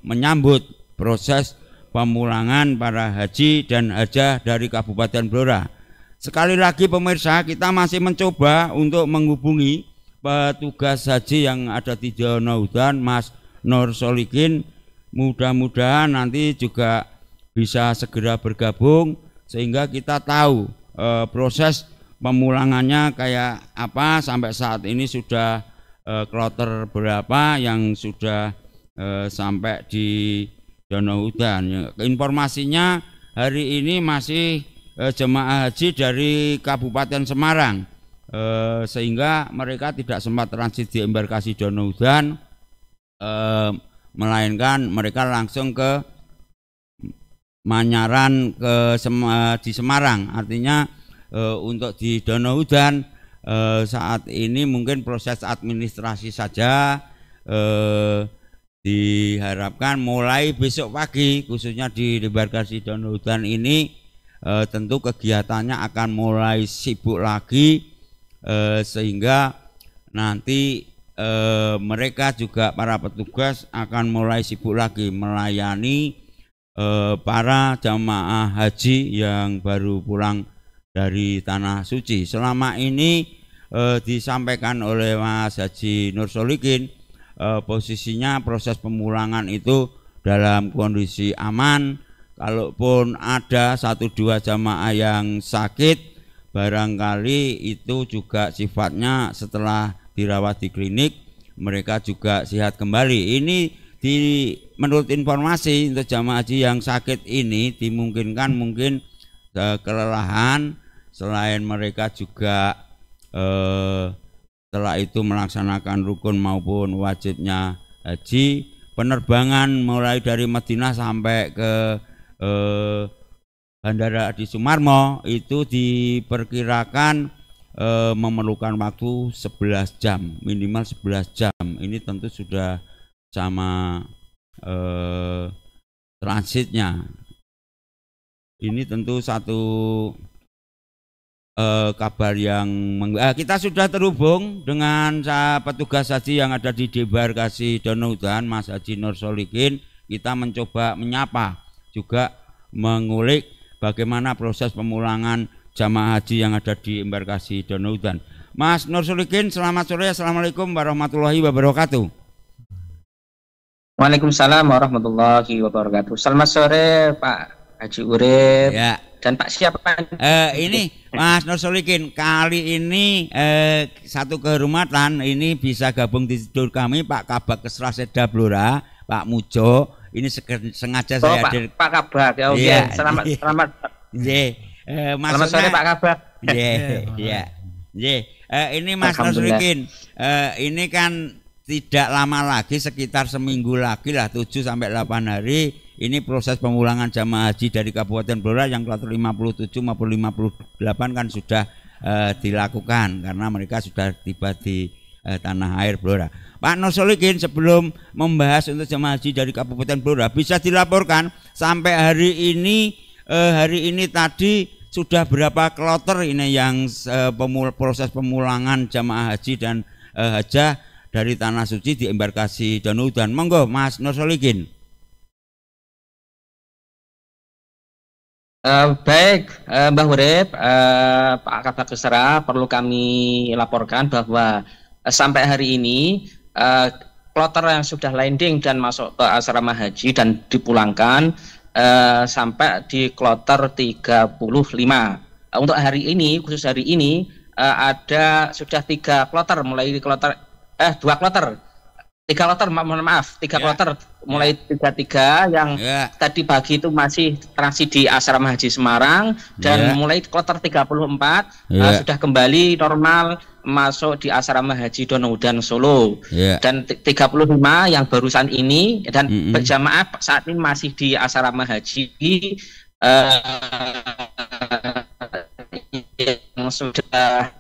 menyambut proses pemulangan para haji dan hajah dari Kabupaten Blora. Sekali lagi pemirsa, kita masih mencoba untuk menghubungi petugas haji yang ada di Donohudan, Mas Nur Solikin. Mudah-mudahan nanti juga bisa segera bergabung sehingga kita tahu proses pemulangannya kayak apa. Sampai saat ini sudah kloter berapa yang sudah sampai di Donohudan. Informasinya hari ini masih jemaah haji dari Kabupaten Semarang, sehingga mereka tidak sempat transit di embarkasi Donohudan, melainkan mereka langsung ke Manyaran di Semarang. Artinya untuk di Donohudan saat ini mungkin proses administrasi saja. Diharapkan mulai besok pagi, khususnya di embarkasi Donohudan ini tentu kegiatannya akan mulai sibuk lagi, sehingga nanti mereka juga para petugas akan mulai sibuk lagi melayani para jamaah haji yang baru pulang dari Tanah Suci. Selama ini disampaikan oleh Mas Haji Nur Solikin, posisinya proses pemulangan itu dalam kondisi aman. Kalaupun ada 1-2 jamaah yang sakit, barangkali itu juga sifatnya setelah dirawat di klinik mereka juga sehat kembali. Ini menurut informasi untuk jamaah haji yang sakit ini dimungkinkan mungkin kelelahan, selain mereka juga setelah itu melaksanakan rukun maupun wajibnya haji. Penerbangan mulai dari Madinah sampai ke Bandara Adi Sumarmo itu diperkirakan memerlukan waktu 11 jam, minimal 11 jam. Ini tentu sudah sama transitnya. Ini tentu satu kabar yang kita sudah terhubung dengan petugas haji yang ada di embarkasi Donohudan, Mas Haji Nur Solikin. Kita mencoba menyapa juga mengulik bagaimana proses pemulangan jamaah haji yang ada di embarkasi Donohudan. Mas Nur Solikin, selamat sore. Assalamualaikum warahmatullahi wabarakatuh. Waalaikumsalam warahmatullahi wabarakatuh. Selamat sore Pak Haji Urip. Ya. Dan Pak siapa? Ini Mas Nur Solikin, kali ini satu kehormatan ini bisa gabung di studio kami Pak Kabak Kesra Seda Blora, Pak Mujo. Ini sengaja saya hadir. Pak Kabak, ya, yeah. Selamat. Selamat sore Pak Kabak. Ini Mas Nur Solikin, ini kan tidak lama lagi, sekitar seminggu lagi lah, 7-8 hari. Ini proses pemulangan jamaah haji dari Kabupaten Blora yang kloter 57 maupun 58 kan sudah dilakukan karena mereka sudah tiba di tanah air Blora. Pak Nur Solikin, sebelum membahas untuk jamaah haji dari Kabupaten Blora, bisa dilaporkan sampai hari ini tadi sudah berapa kloter ini yang proses pemulangan jamaah haji dan hajah dari Tanah Suci di embarkasi Donohudan. Monggo Mas Nur Solikin. Baik, Mbah Urip, Pak Kabak Kesra, perlu kami laporkan bahwa sampai hari ini kloter yang sudah landing dan masuk ke asrama haji dan dipulangkan sampai di kloter 35. Untuk hari ini, khusus hari ini ada sudah 3 kloter, mulai di kloter 2 kloter, 3 kloter, mohon maaf, 3 kloter, mulai 33 yang tadi pagi itu masih transit di Asrama Haji Semarang, dan mulai kloter 34 sudah kembali normal masuk di Asrama Haji Donoudan Solo, dan 35 yang barusan ini, dan berjamaah saat ini masih di Asrama Haji yang sudah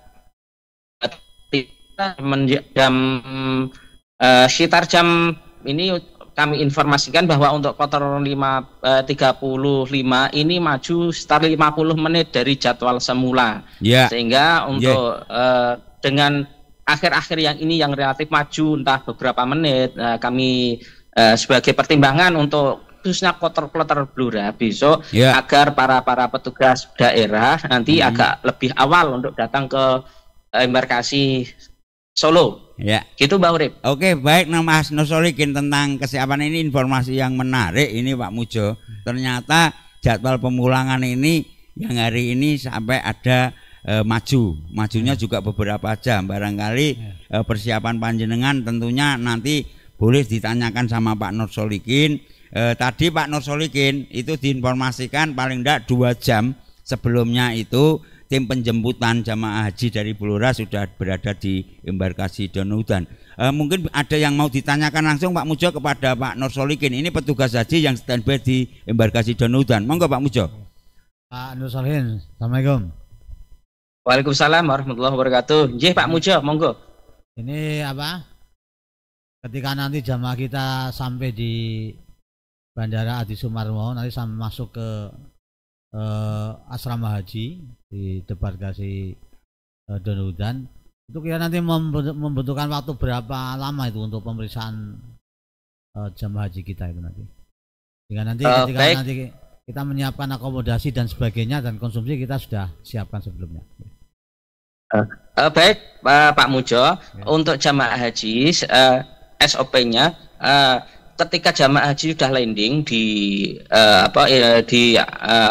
sekitar jam ini kami informasikan bahwa untuk kloter 35 ini maju sekitar 50 menit dari jadwal semula, sehingga untuk dengan akhir-akhir yang ini yang relatif maju entah beberapa menit, kami sebagai pertimbangan untuk khususnya kloter Blora besok agar para petugas daerah nanti agak lebih awal untuk datang ke embarkasi Solo. Gitu Mbak Urip. Oke, baik Mas Nur Solikin, tentang kesiapan ini informasi yang menarik ini Pak Mujo. Ternyata jadwal pemulangan ini yang hari ini sampai ada majunya juga beberapa jam. Barangkali persiapan panjenengan tentunya nanti boleh ditanyakan sama Pak Nur Solikin. Tadi Pak Nur Solikin itu diinformasikan paling tidak 2 jam sebelumnya itu tim penjemputan jamaah haji dari Blora sudah berada di embarkasi Donoudan. Mungkin ada yang mau ditanyakan langsung Pak Mujo kepada Pak Nur Solikin. Ini petugas haji yang standby di embarkasi Donoudan. Monggo Pak Mujo. Pak Nur Solikin, assalamualaikum. Waalaikumsalam warahmatullahi wabarakatuh. Nggih Pak Mujo, monggo. Ini apa? Ketika nanti jamaah kita sampai di Bandara Adi Sumarmo, nanti sampai masuk ke asrama haji di debarkasi Donoudan, itu kira nanti membutuhkan waktu berapa lama itu untuk pemeriksaan jamaah haji kita itu nanti? Sehingga nanti ketika nanti kita menyiapkan akomodasi dan sebagainya dan konsumsi kita sudah siapkan sebelumnya. Baik Pak Mujo, untuk jamaah haji SOP-nya ketika jamaah haji sudah landing di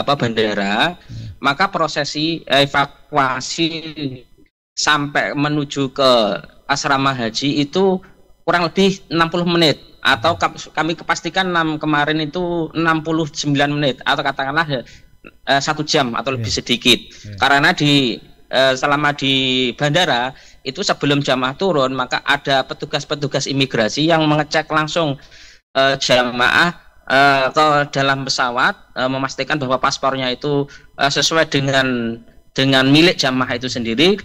bandara, maka prosesi evakuasi sampai menuju ke asrama haji itu kurang lebih 60 menit, atau kami kepastikan kemarin itu 69 menit, atau katakanlah 1 jam atau lebih sedikit. Karena selama di bandara itu sebelum jamaah turun, maka ada petugas-petugas imigrasi yang mengecek langsung jamaah ke dalam pesawat, memastikan bahwa paspornya itu sesuai dengan milik jamaah itu sendiri.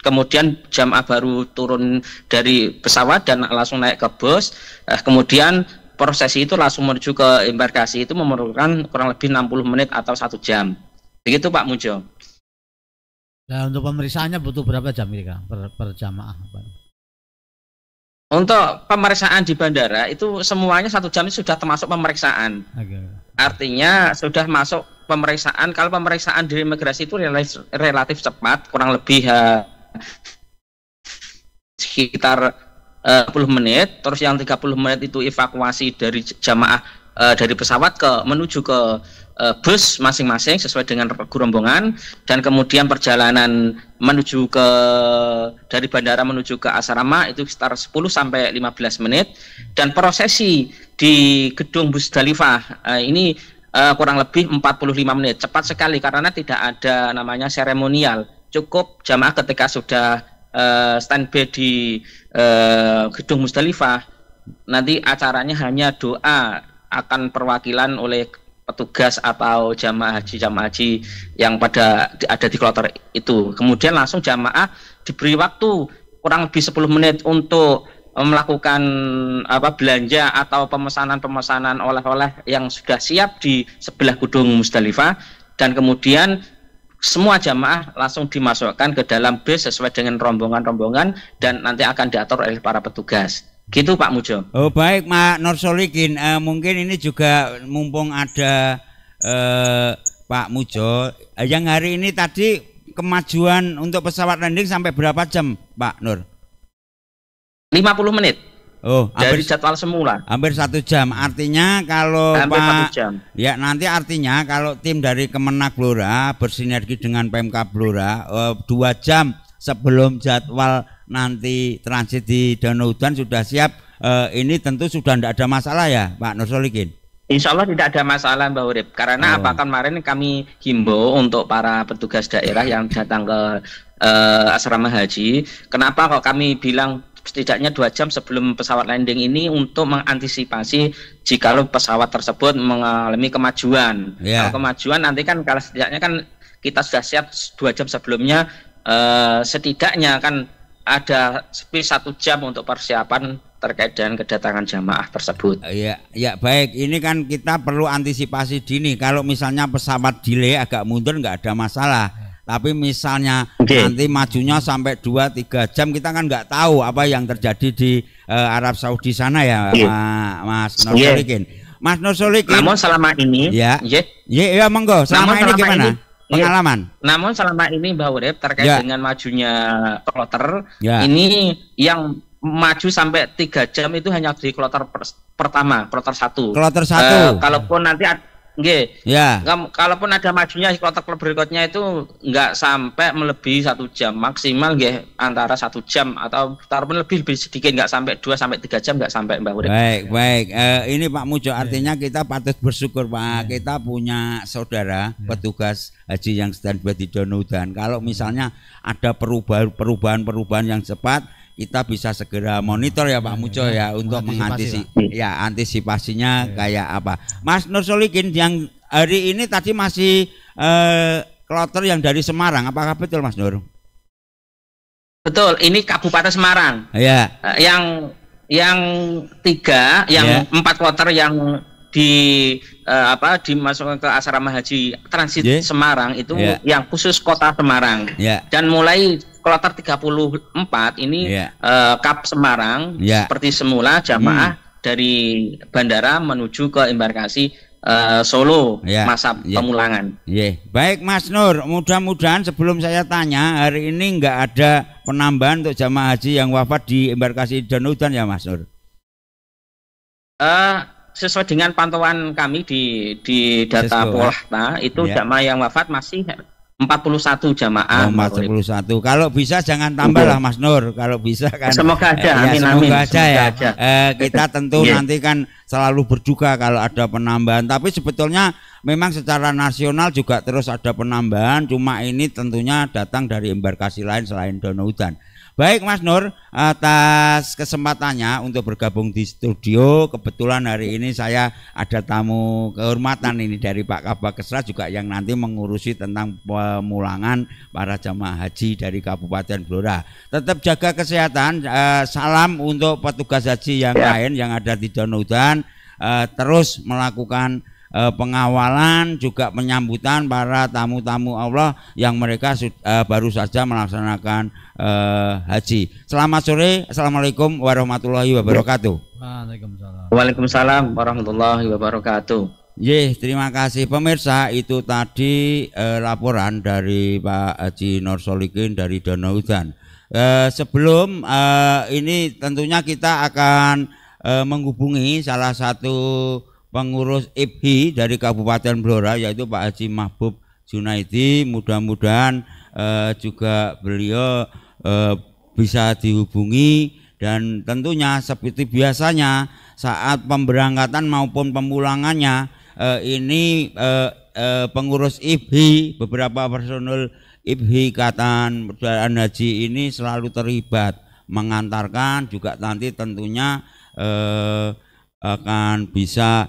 Kemudian jamaah baru turun dari pesawat dan langsung naik ke bus. Kemudian prosesi itu langsung menuju ke embarkasi, itu memerlukan kurang lebih 60 menit atau 1 jam. Begitu Pak Mujo. Nah, untuk pemeriksaannya butuh berapa jam kira per jamaah? Untuk pemeriksaan di bandara itu semuanya 1 jam sudah termasuk pemeriksaan. Artinya sudah masuk pemeriksaan. Kalau pemeriksaan di imigrasi itu relatif cepat, kurang lebih sekitar 10 menit. Terus yang 30 menit itu evakuasi dari jamaah dari pesawat menuju ke bus masing-masing sesuai dengan rombongan, dan kemudian perjalanan menuju dari bandara menuju ke asrama itu sekitar 10 sampai 15 menit, dan prosesi di gedung Musdalifah ini kurang lebih 45 menit, cepat sekali karena tidak ada namanya seremonial. Cukup jamaah ketika sudah standby di gedung Musdalifah, nanti acaranya hanya doa akan perwakilan oleh petugas atau jamaah haji yang ada di kloter itu. Kemudian langsung jamaah diberi waktu kurang lebih 10 menit untuk melakukan belanja atau pemesanan oleh-oleh yang sudah siap di sebelah gedung Musdalifah, dan kemudian semua jamaah langsung dimasukkan ke dalam bus sesuai dengan rombongan-rombongan dan nanti akan diatur oleh para petugas. Gitu Pak Mujo. Oh baik Pak Nur Solikin, mungkin ini juga mumpung ada Pak Mujo, yang hari ini tadi kemajuan untuk pesawat landing sampai berapa jam Pak Nur? 50 menit. dari jadwal semula. Hampir 1 jam. Artinya kalau hampir Pak 1 jam. Ya nanti artinya kalau tim dari Kemenak Blora bersinergi dengan Pemkab Blora 2 jam sebelum jadwal nanti transit di Danau Udan sudah siap. Ini tentu sudah tidak ada masalah ya Pak Nur Solikin. Insya Allah tidak ada masalah Mbak Urip. Karena apa kemarin kami himbau untuk para petugas daerah yang datang ke asrama haji. Kenapa kok kami bilang setidaknya 2 jam sebelum pesawat landing ini untuk mengantisipasi jikalau pesawat tersebut mengalami kemajuan. Kalau kemajuan nanti kan kalau setidaknya kan kita sudah siap 2 jam sebelumnya, setidaknya kan ada 1 jam untuk persiapan terkait dengan kedatangan jamaah tersebut. Ya baik, ini kan kita perlu antisipasi dini. Kalau misalnya pesawat delay agak mundur nggak ada masalah. Tapi misalnya nanti majunya sampai 2-3 jam, kita kan nggak tahu apa yang terjadi di Arab Saudi sana ya, Mas Nur Solikin. Mas Nur Solikin. Namun selama ini, ya monggo. Selama ini gimana pengalaman? Namun selama ini Mbak Urip terkait dengan majunya kloter, ini yang maju sampai 3 jam itu hanya di kloter pertama, kloter 1. Kloter 1. Kalaupun nanti kalaupun ada majunya kloter berikutnya itu nggak sampai melebihi 1 jam, maksimal antara 1 jam atau walaupun lebih sedikit, nggak sampai 2-3 jam, nggak sampai Mbak Urip. Baik. Ini Pak Mujo, artinya kita patut bersyukur Pak, kita punya saudara petugas haji yang standby di Danau Udan. Kalau misalnya ada perubahan yang cepat, kita bisa segera monitor ya Pak Mujo ya untuk antisipasinya kayak apa. Mas Nur Solikin, yang hari ini tadi masih kloter yang dari Semarang, apakah betul Mas Nur? Betul, ini Kabupaten Semarang. Yang 4 kloter yang dimasukkan ke asrama haji transit Semarang itu yang khusus kota Semarang. Dan mulai kloter 34 ini Kap Semarang seperti semula jamaah dari bandara menuju ke embarkasi Solo masa pemulangan. Baik Mas Nur, mudah-mudahan sebelum saya tanya, hari ini nggak ada penambahan untuk jamaah haji yang wafat di embarkasi Danau Udan ya Mas Nur? Sesuai dengan pantauan kami di data Polhata itu jamaah yang wafat masih 41 jamaah. 41. Kalau bisa jangan tambah lah Mas Nur. Kalau bisa kan. Semoga aja. Semoga aja. Kita tentu nanti kan selalu berduka kalau ada penambahan. Tapi sebetulnya memang secara nasional juga terus ada penambahan. Cuma ini tentunya datang dari embarkasi lain selain Danau Udan. Baik Mas Nur, atas kesempatannya untuk bergabung di studio. Kebetulan hari ini saya ada tamu kehormatan ini dari Pak Kabakesra juga yang nanti mengurusi tentang pemulangan para jamaah haji dari Kabupaten Blora. Tetap jaga kesehatan, salam untuk petugas haji yang lain yang ada di Danau Udan, terus melakukan pengawalan juga penyambutan para tamu-tamu Allah yang mereka baru saja melaksanakan haji. Selamat sore, assalamualaikum warahmatullahi wabarakatuh. Waalaikumsalam warahmatullahi wabarakatuh. Terima kasih pemirsa, itu tadi laporan dari Pak Haji Nur Solikin dari Danau Udan. Sebelum ini tentunya kita akan menghubungi salah satu pengurus IPHI dari Kabupaten Blora, yaitu Pak Haji Mahbub Junaidi. Mudah-mudahan juga beliau bisa dihubungi, dan tentunya seperti biasanya saat pemberangkatan maupun pemulangannya ini pengurus IPHI, beberapa personel IPHI Ikatan Persaudaraan Haji ini selalu terlibat mengantarkan, juga nanti tentunya akan bisa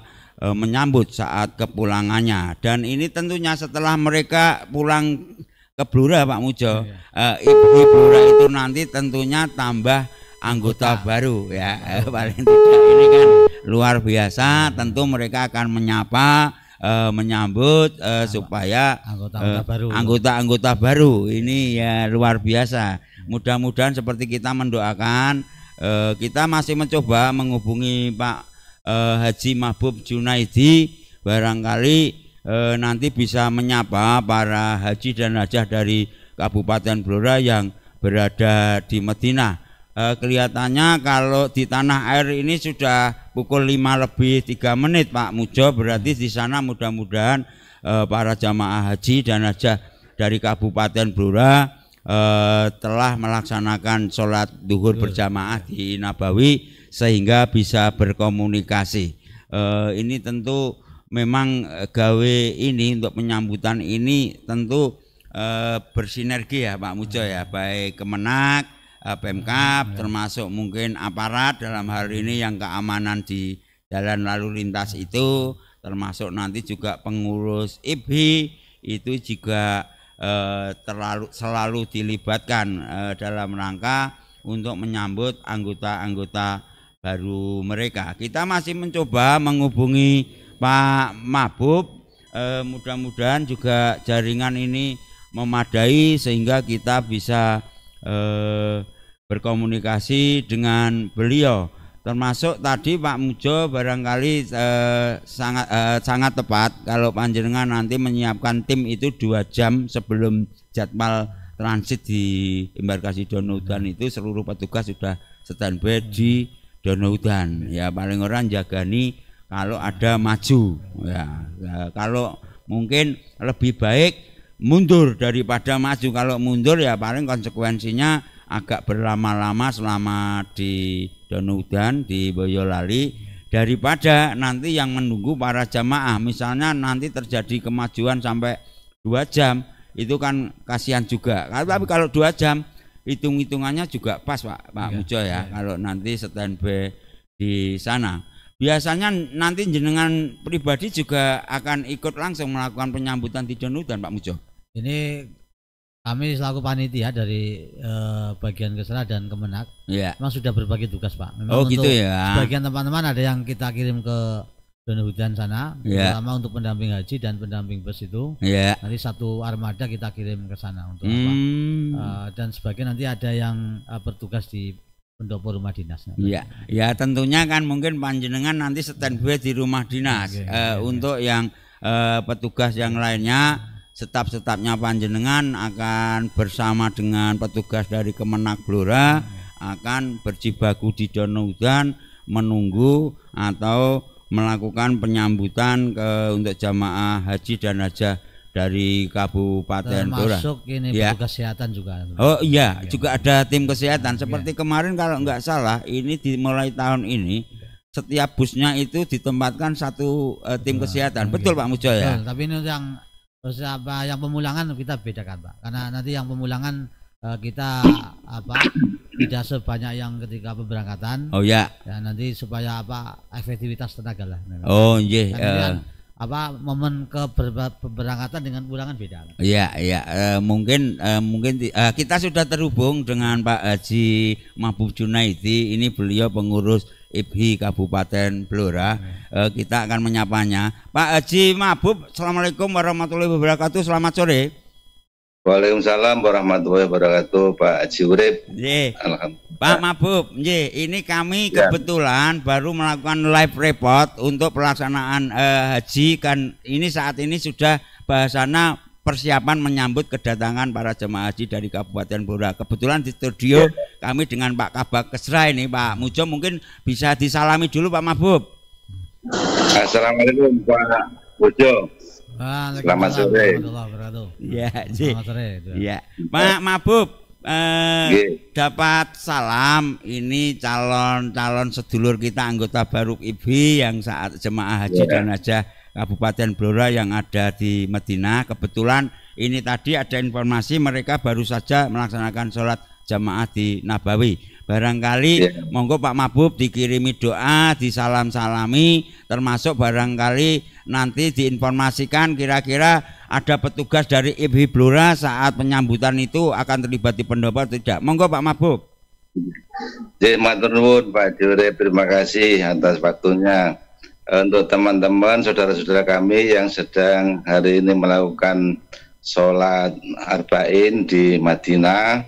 menyambut saat kepulangannya. Dan ini tentunya setelah mereka pulang ke Blora Pak Mujo, IPHI Blora itu nanti tentunya tambah anggota baru ya. Paling tidak ini kan luar biasa. Tentu mereka akan menyapa, menyambut supaya anggota-anggota baru ini ya luar biasa. Mudah-mudahan seperti kita mendoakan, kita masih mencoba menghubungi Pak Haji Mahbub Junaidi, barangkali nanti bisa menyapa para haji dan hajah dari Kabupaten Blora yang berada di Madinah. kelihatannya kalau di tanah air ini sudah pukul 5:03 Pak Mujo, berarti di sana mudah-mudahan para jamaah haji dan hajah dari Kabupaten Blora telah melaksanakan sholat duhur berjamaah di Nabawi sehingga bisa berkomunikasi. Ini tentu memang gawe ini untuk penyambutan ini tentu bersinergi ya Pak Mujo ya, baik Kemenak, Pemkab, termasuk mungkin aparat dalam hal ini yang keamanan di jalan lalu lintas itu, termasuk nanti juga pengurus IPHI itu juga selalu dilibatkan dalam rangka untuk menyambut anggota-anggota baru mereka. Kita masih mencoba menghubungi Pak Mahbub, mudah-mudahan juga jaringan ini memadai sehingga kita bisa berkomunikasi dengan beliau. Termasuk tadi Pak Mujo barangkali sangat tepat kalau panjenengan nanti menyiapkan tim itu 2 jam sebelum jadwal transit di embarkasi Donoudan itu seluruh petugas sudah standby di Donoudan. Ya paling orang jagani kalau ada maju ya, kalau mungkin lebih baik mundur daripada maju. Kalau mundur ya paling konsekuensinya agak berlama-lama selama di Donoudan, di Boyolali, daripada nanti yang menunggu para jamaah. Misalnya nanti terjadi kemajuan sampai 2 jam, itu kan kasihan juga. Tapi kalau 2 jam hitung-hitungannya juga pas Pak Mujo ya. Kalau nanti standby di sana. Biasanya nanti jenengan pribadi juga akan ikut langsung melakukan penyambutan di Donoudan Pak Mujo. Ini kami selaku panitia dari bagian Kesra dan Kemenak, memang sudah berbagi tugas Pak. Memang gitu ya. Sebagian teman-teman ada yang kita kirim ke Donoudan sana, terutama untuk pendamping haji dan pendamping bus itu. Nanti 1 armada kita kirim ke sana untuk dan sebagian nanti ada yang bertugas di pendopo rumah dinas. Ya tentunya kan mungkin panjenengan nanti standby di rumah dinas. Untuk yang petugas yang lainnya, staf-stafnya panjenengan akan bersama dengan petugas dari Kemenak Blora akan berjibaku di Donoudan menunggu atau melakukan penyambutan untuk jamaah haji dan hajah dari Kabupaten Blora. Termasuk ini petugas kesehatan juga. Oh iya, juga ada tim kesehatan. Seperti kemarin kalau nggak salah, ini dimulai tahun ini setiap busnya itu ditempatkan 1 tim kesehatan. Betul Pak Mujo ya. Tapi ini yang pemulangan kita bedakan Pak, karena nanti yang pemulangan kita tidak sebanyak yang ketika pemberangkatan. Nanti supaya efektivitas tenaga lah. Momen keberangkatan dengan pulangan beda. Mungkin kita sudah terhubung dengan Pak Haji Mahbub Junaidi. Ini beliau pengurus IPHI Kabupaten Blora. Kita akan menyapanya. Pak Haji Mahbub, assalamualaikum warahmatullahi wabarakatuh. Selamat sore. Waalaikumsalam warahmatullahi wabarakatuh, Pak Haji Urip. Alhamdulillah. Pak Mahbub, ini kami kebetulan baru melakukan live report untuk pelaksanaan haji. Kan ini saat ini sudah bahasana persiapan menyambut kedatangan para jemaah haji dari Kabupaten Blora. Kebetulan di studio kami dengan Pak Kabak Kesra ini, Pak Mujo, mungkin bisa disalami dulu Pak Mahbub. Assalamualaikum Pak Mujo. Selamat sore. Selamat sore. Pak Mahbub, dapat salam ini calon sedulur kita anggota baru IPHI yang saat jemaah haji dan hajah Kabupaten Blora yang ada di Madinah. Kebetulan ini tadi ada informasi mereka baru saja melaksanakan sholat jamaah di Nabawi. Barangkali monggo Pak Mahbub dikirimi doa, disalam-salami, termasuk barangkali nanti diinformasikan kira-kira ada petugas dari IPHI Blora saat penyambutan itu akan terlibat di pendopo atau tidak. Monggo Pak Mahbub. Matur nuwun Pak Jure, terima kasih atas waktunya. Untuk teman-teman, saudara-saudara kami yang sedang hari ini melakukan sholat arba'in di Madinah,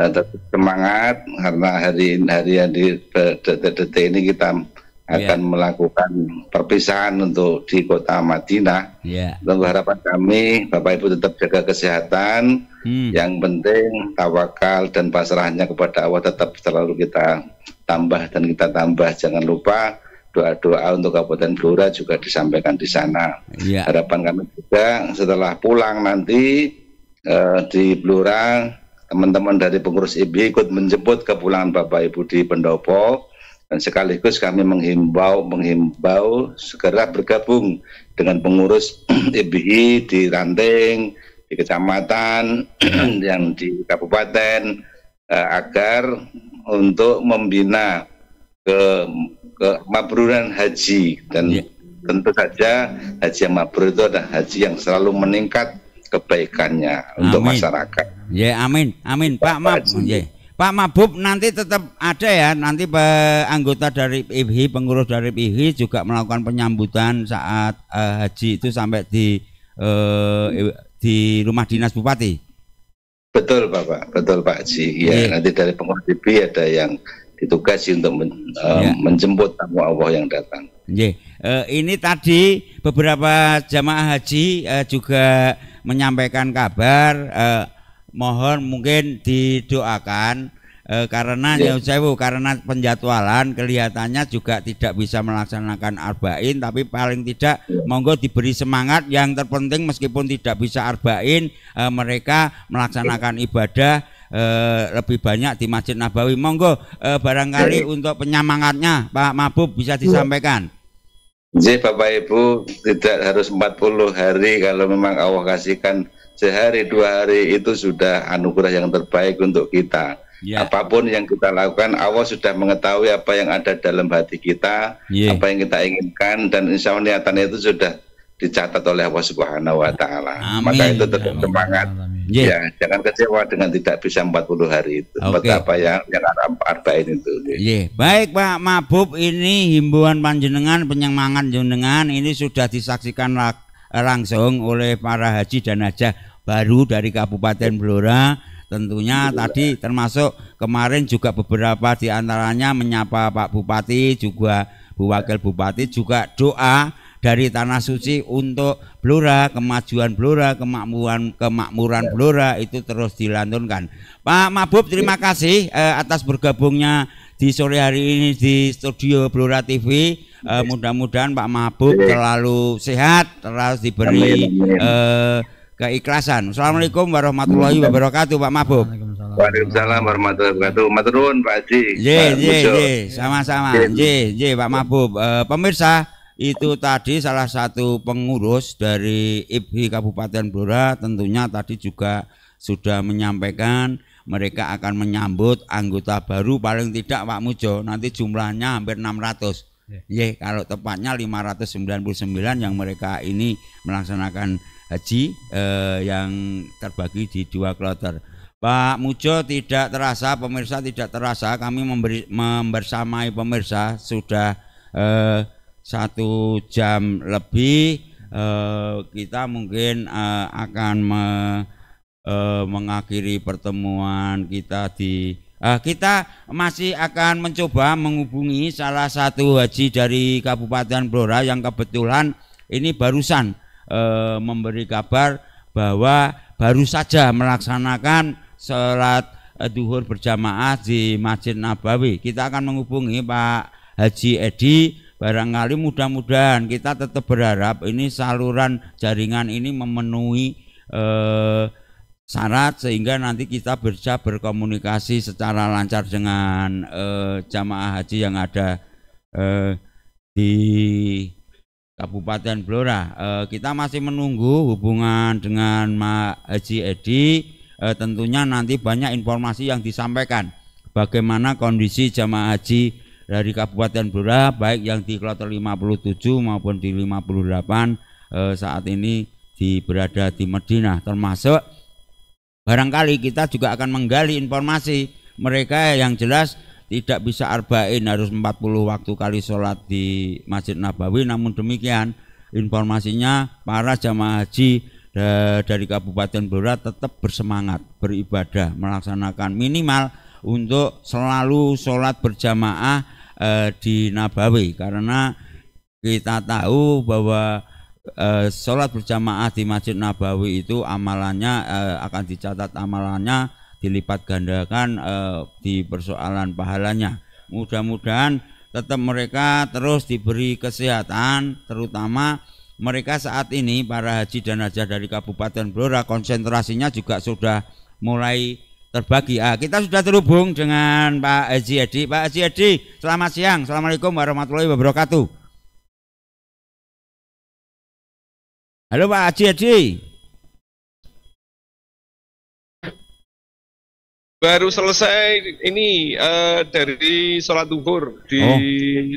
tetap semangat karena hari yang di detik ini kita akan melakukan perpisahan untuk di kota Madinah. Tentu harapan kami Bapak Ibu tetap jaga kesehatan. Yang penting tawakal dan pasrahnya kepada Allah tetap selalu kita tambah dan kita tambah. Jangan lupa doa-doa untuk Kabupaten Blora juga disampaikan di sana. Harapan kami juga setelah pulang nanti di Blora, teman-teman dari pengurus IBHI ikut menjemput kepulangan Bapak Ibu di Pendopo. Dan sekaligus kami menghimbau segera bergabung dengan pengurus IBHI di Ranting, di kecamatan, yang di kabupaten, agar untuk membina kemakburan haji. Dan tentu saja haji yang mabrur itu adalah haji yang selalu meningkat kebaikannya untuk masyarakat. Amin. Pak Mabub nanti tetap ada ya, nanti anggota dari IBHI, pengurus dari IBHI juga melakukan penyambutan saat haji itu sampai di rumah dinas Bupati. Betul Bapak, betul Pak Haji. Nanti dari pengurus IBHI ada yang ditugasi untuk menjemput tamu Allah yang datang. Ini tadi beberapa jamaah haji juga menyampaikan kabar. Mohon mungkin didoakan karena karena penjadwalan kelihatannya juga tidak bisa melaksanakan arba'in, tapi paling tidak monggo diberi semangat. Yang terpenting meskipun tidak bisa arba'in, mereka melaksanakan ibadah lebih banyak di Masjid Nabawi. Monggo barangkali untuk penyemangatnya Pak Mabub bisa disampaikan. Bapak Ibu, tidak harus 40 hari, kalau memang Allah kasihkan sehari 2 hari itu sudah anugerah yang terbaik untuk kita. Apapun yang kita lakukan, Allah sudah mengetahui apa yang ada dalam hati kita, apa yang kita inginkan, dan insya Allah niatannya itu sudah dicatat oleh Allah Subhanahu wa Ta'ala. Maka itu tetap semangat. Jangan kecewa dengan tidak bisa 40 hari itu. Apa yang arba'in itu. Baik Pak Mabub, ini himbauan panjenengan, penyemangat jenengan ini sudah disaksikan langsung oleh para haji dan hajah baru dari Kabupaten Blora. Tentunya tadi termasuk kemarin juga beberapa diantaranya menyapa Pak Bupati, juga Bu Wakil Bupati, juga doa dari Tanah Suci untuk Blora, kemajuan Blora, kemakmuran Blora itu terus dilantunkan. Pak Mabub, terima kasih atas bergabungnya di sore hari ini di studio Blora TV. Mudah-mudahan Pak Mabub selalu sehat, terus diberi keikhlasan. Assalamualaikum warahmatullahi wabarakatuh Pak Mabub. Waalaikumsalam warahmatullahi wabarakatuh. Matur nuwun Pak Haji. Sama-sama. Pak Mabub. Pemirsa, itu tadi salah satu pengurus dari IBHI Kabupaten Blora. Tentunya tadi juga sudah menyampaikan mereka akan menyambut anggota baru paling tidak Pak Mujo, nanti jumlahnya hampir 600. Kalau tepatnya 599 yang mereka ini melaksanakan haji yang terbagi di 2 kloter. Pak Mujo, tidak terasa, pemirsa tidak terasa kami membersamai pemirsa sudah 1 jam lebih. Kita mungkin akan mengakhiri pertemuan kita kita masih akan mencoba menghubungi salah satu haji dari Kabupaten Blora yang kebetulan ini barusan memberi kabar bahwa baru saja melaksanakan sholat duhur berjamaah di Masjid Nabawi. Kita akan menghubungi Pak Haji Edi. Barangkali mudah-mudahan kita tetap berharap ini saluran jaringan ini memenuhi syarat sehingga nanti kita bisa berkomunikasi secara lancar dengan jamaah haji yang ada di Kabupaten Blora. Kita masih menunggu hubungan dengan Pak Haji Edi. Tentunya nanti banyak informasi yang disampaikan bagaimana kondisi jamaah haji dari Kabupaten Blora, baik yang di kloter 57 maupun di 58 saat ini berada di Madinah. Termasuk barangkali kita juga akan menggali informasi mereka yang jelas tidak bisa arba'in, harus 40 waktu kali sholat di Masjid Nabawi. Namun demikian informasinya para jamaah haji dari Kabupaten Blora tetap bersemangat beribadah, melaksanakan minimal untuk selalu sholat berjamaah di Nabawi, karena kita tahu bahwa sholat berjamaah di Masjid Nabawi itu amalannya akan dicatat, amalannya dilipat gandakan di persoalan pahalanya. Mudah-mudahan tetap mereka terus diberi kesehatan, terutama mereka saat ini para haji dan hajah dari Kabupaten Blora konsentrasinya juga sudah mulai terbagi. Kita sudah terhubung dengan Pak Haji Edi. Pak Haji Edi, selamat siang. Assalamualaikum warahmatullahi wabarakatuh. Halo Pak Haji Edi. Baru selesai ini dari sholat zuhur di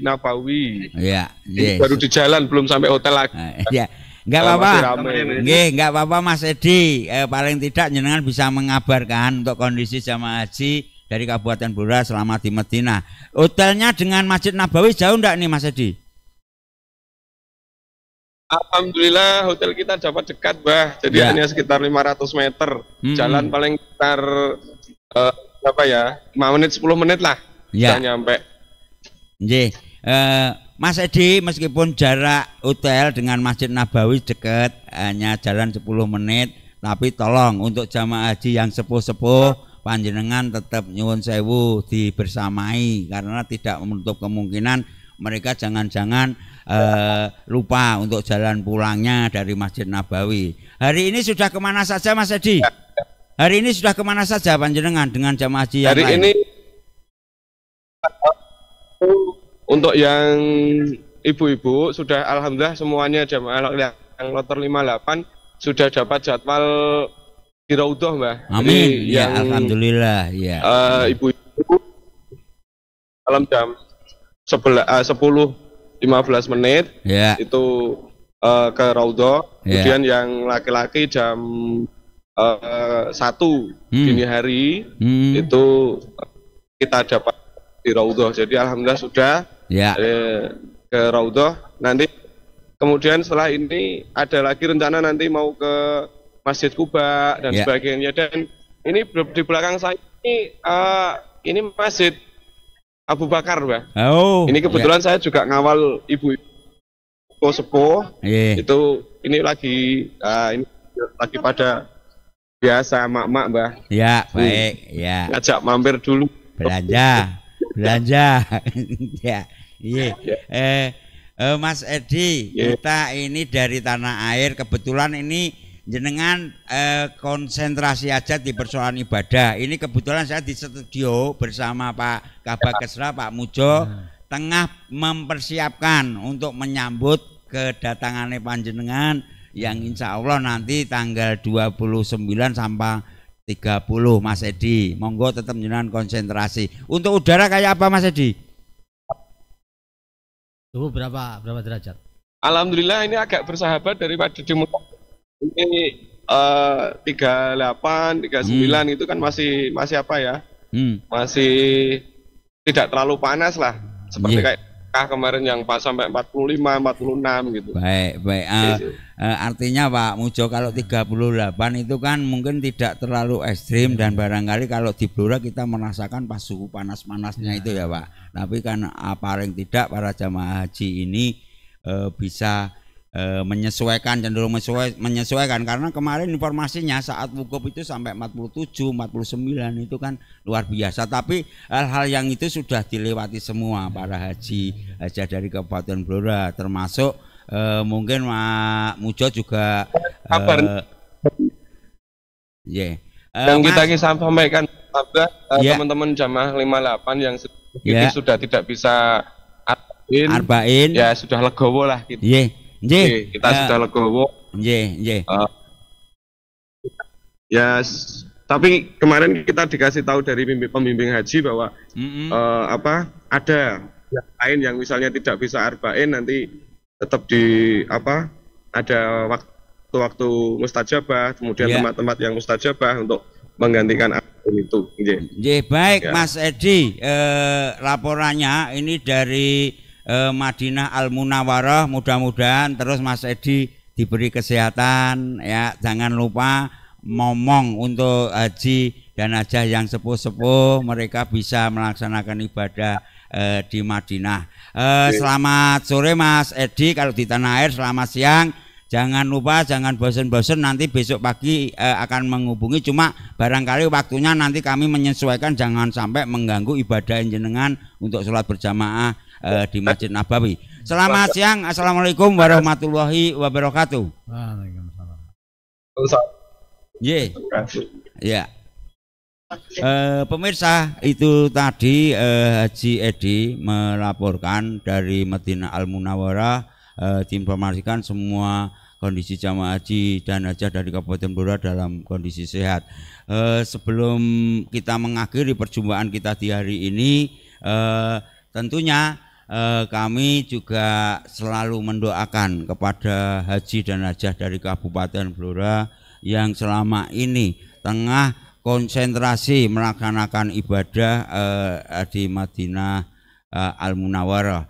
Nabawi. Iya. Baru di jalan, belum sampai hotel lagi. Iya. Enggak apa-apa. Enggak apa-apa Mas Edi. Paling tidak jenengan bisa mengabarkan untuk kondisi jamaah haji dari Kabupaten Blora selama di Madinah. Hotelnya dengan Masjid Nabawi jauh enggak nih Mas Edi? Alhamdulillah hotel kita dapat dekat, Bah. Jadi hanya sekitar 500 meter. Jalan paling sekitar 5 menit 10 menit lah bisa nyampe. Mas Edi, meskipun jarak hotel dengan Masjid Nabawi dekat, hanya jalan 10 menit, tapi tolong untuk jamaah haji yang sepuh-sepuh panjenengan tetap nyuwun sewu dibersamai, karena tidak menutup kemungkinan mereka jangan-jangan lupa untuk jalan pulangnya dari Masjid Nabawi. Hari ini sudah kemana saja Mas Edi? Hari ini sudah kemana saja panjenengan dengan jamaah haji yang lain? Hari ini untuk yang ibu-ibu sudah alhamdulillah semuanya jamaah yang kloter 58 sudah dapat jadwal di Raudhah, Mbah. Amin. Jadi ya alhamdulillah ya. Ibu-ibu malam jam 10:15 menit itu ke Raudhah. Kemudian yang laki-laki jam 1 dini hari itu kita dapat di Raudhah. Jadi alhamdulillah sudah ke Raudhah. Nanti kemudian setelah ini ada lagi rencana nanti mau ke Masjid Kuba dan sebagainya. Dan ini di belakang saya ini Masjid Abu Bakar, Mbak. Ini kebetulan saya juga ngawal ibu sepuh. Itu ini lagi pada biasa mak-mak, Mbah. Ya, baik, ya. Ngajak mampir dulu. Belanja. Ya. Iya. Mas Edi, kita ini dari tanah air, kebetulan ini jenengan konsentrasi aja di persoalan ibadah. Ini kebetulan saya di studio bersama Pak Kabak Kesra, Pak Mujo, tengah mempersiapkan untuk menyambut kedatangannya panjenengan yang insya Allah nanti tanggal 29 sampai 30 Mas Edi. Monggo tetap jenengan konsentrasi. Untuk udara kayak apa Mas Edi? Suhu berapa derajat? Alhamdulillah ini agak bersahabat daripada di ini 38, 39 itu kan masih apa ya? Masih tidak terlalu panas lah. Seperti kayak kemarin yang sampai 45, 46 gitu. Baik. Artinya Pak Mujo kalau 38 itu kan mungkin tidak terlalu ekstrim dan barangkali kalau di Blora kita merasakan pas suhu panas-panasnya itu ya Pak. Tapi kan paling tidak para jamaah haji ini bisa menyesuaikan, cenderung menyesuaikan, karena kemarin informasinya saat wukuf itu sampai 47, 49 itu kan luar biasa. Tapi hal-hal yang itu sudah dilewati semua para haji dari Kabupaten Blora, termasuk mungkin Pak Mujo juga dan kita sampaikan teman-teman jamaah 58 yang ini sudah tidak bisa arba'in ya sudah legowo lah gitu. Kita sudah legowo. Tapi kemarin kita dikasih tahu dari pembimbing haji bahwa ada yang lain yang misalnya tidak bisa arba'in nanti tetap ada waktu mustajabah, kemudian tempat-tempat yang mustajabah untuk menggantikan itu. Baik Mas Edi, laporannya ini dari Madinah Al Munawwarah. Mudah-mudahan terus Mas Edi diberi kesehatan ya. Jangan lupa ngomong untuk haji dan hajah yang sepuh-sepuh, mereka bisa melaksanakan ibadah di Madinah. Selamat sore Mas Edi kalau di Tanah Air, selamat siang. Jangan lupa, jangan bosan-bosan, nanti besok pagi akan menghubungi. Cuma barangkali waktunya nanti kami menyesuaikan, jangan sampai mengganggu ibadah jenengan untuk sholat berjamaah di Masjid Nabawi. Selamat siang, assalamualaikum warahmatullahi wabarakatuh. Waalaikumsalam. Ya. Pemirsa, itu tadi Haji Edi melaporkan dari Madinah Al Munawwarah, diinformasikan semua kondisi jamaah haji dan hajah dari Kabupaten Blora dalam kondisi sehat. Sebelum kita mengakhiri perjumpaan kita di hari ini, tentunya kami juga selalu mendoakan kepada haji dan hajah dari Kabupaten Blora yang selama ini tengah konsentrasi melaksanakan ibadah di Madinah Al Munawwarah.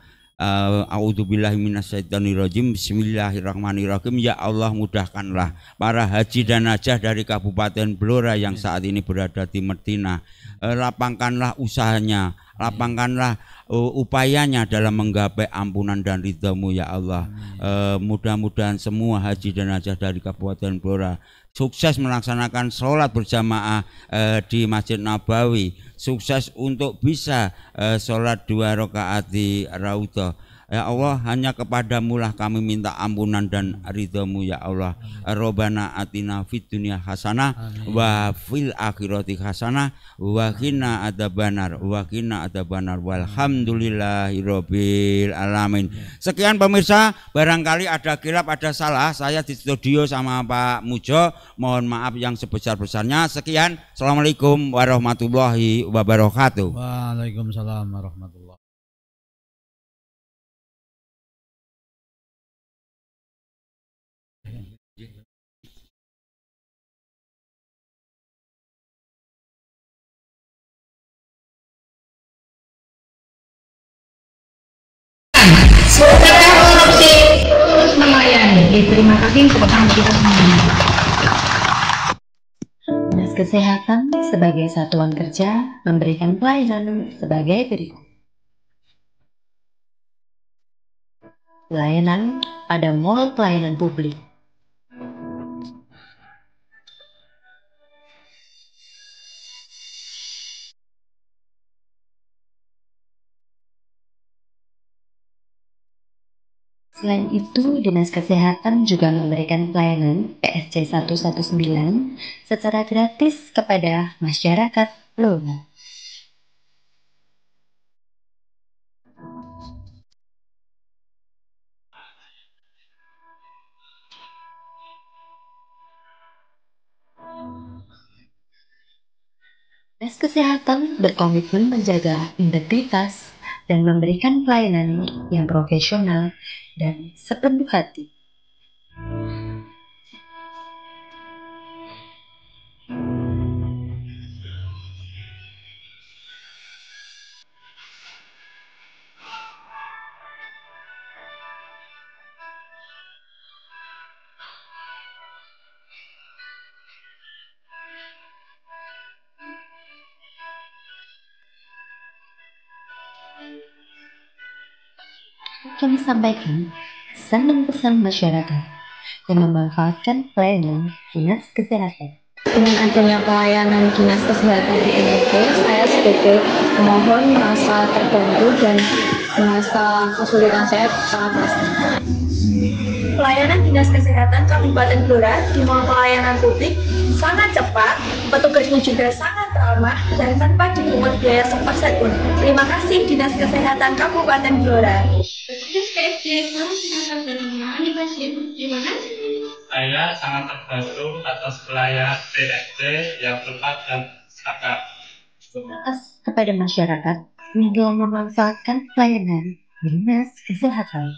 A'udzubillahi minasyaitonirrajim. Bismillahirrahmanirrahim. Ya Allah, mudahkanlah para haji dan hajah dari Kabupaten Blora yang saat ini berada di Madinah. Lapangkanlah usahanya, lapangkanlah upayanya dalam menggapai ampunan dan ridhamu ya Allah. Mudah-mudahan semua haji dan hajah dari Kabupaten Blora sukses melaksanakan sholat berjamaah di Masjid Nabawi, sukses untuk bisa sholat 2 rakaat di Raudhah. Ya Allah, hanya kepadamu lah kami minta ampunan dan ridhamu ya Allah. Rabbana atina fid dunya hasanah wa fil akhirati hasanah wa qina adzabannar walhamdulillahirabbil alamin. Sekian pemirsa, barangkali ada khilaf, ada salah, saya di studio sama Pak Mujo, mohon maaf yang sebesar-besarnya. Sekian, assalamualaikum warahmatullahi wabarakatuh. Waalaikumsalam warahmatullahi. Terima kasih kepada kita semua. Dinas Kesehatan sebagai satuan kerja memberikan pelayanan sebagai berikut. Pelayanan pada mall pelayanan publik. Selain itu, Dinas Kesehatan juga memberikan pelayanan PSC 119 secara gratis kepada masyarakat Blora. Dinas Kesehatan berkomitmen menjaga integritas dan memberikan pelayanan yang profesional dan sepenuh hati. Kami sampaikan pesan dan pesan masyarakat yang memanfaatkan pelayanan Dinas Kesehatan. Dengan adanya pelayanan Dinas Kesehatan di NTT, saya sebagai pemohon merasa terbantu dan merasa kesulitan saya sangat terasa. Pelayanan Dinas Kesehatan Kabupaten Blora di mall pelayanan publik sangat cepat, petugasnya juga sangat ramah dan tanpa dipungut biaya sepeser pun. Terima kasih Dinas Kesehatan Kabupaten Blora. Saya sangat terbantu atas pelayanan PSC yang cepat dan cakap. Kepada masyarakat yang memanfaatkan pelayanan Dinas Kesehatan.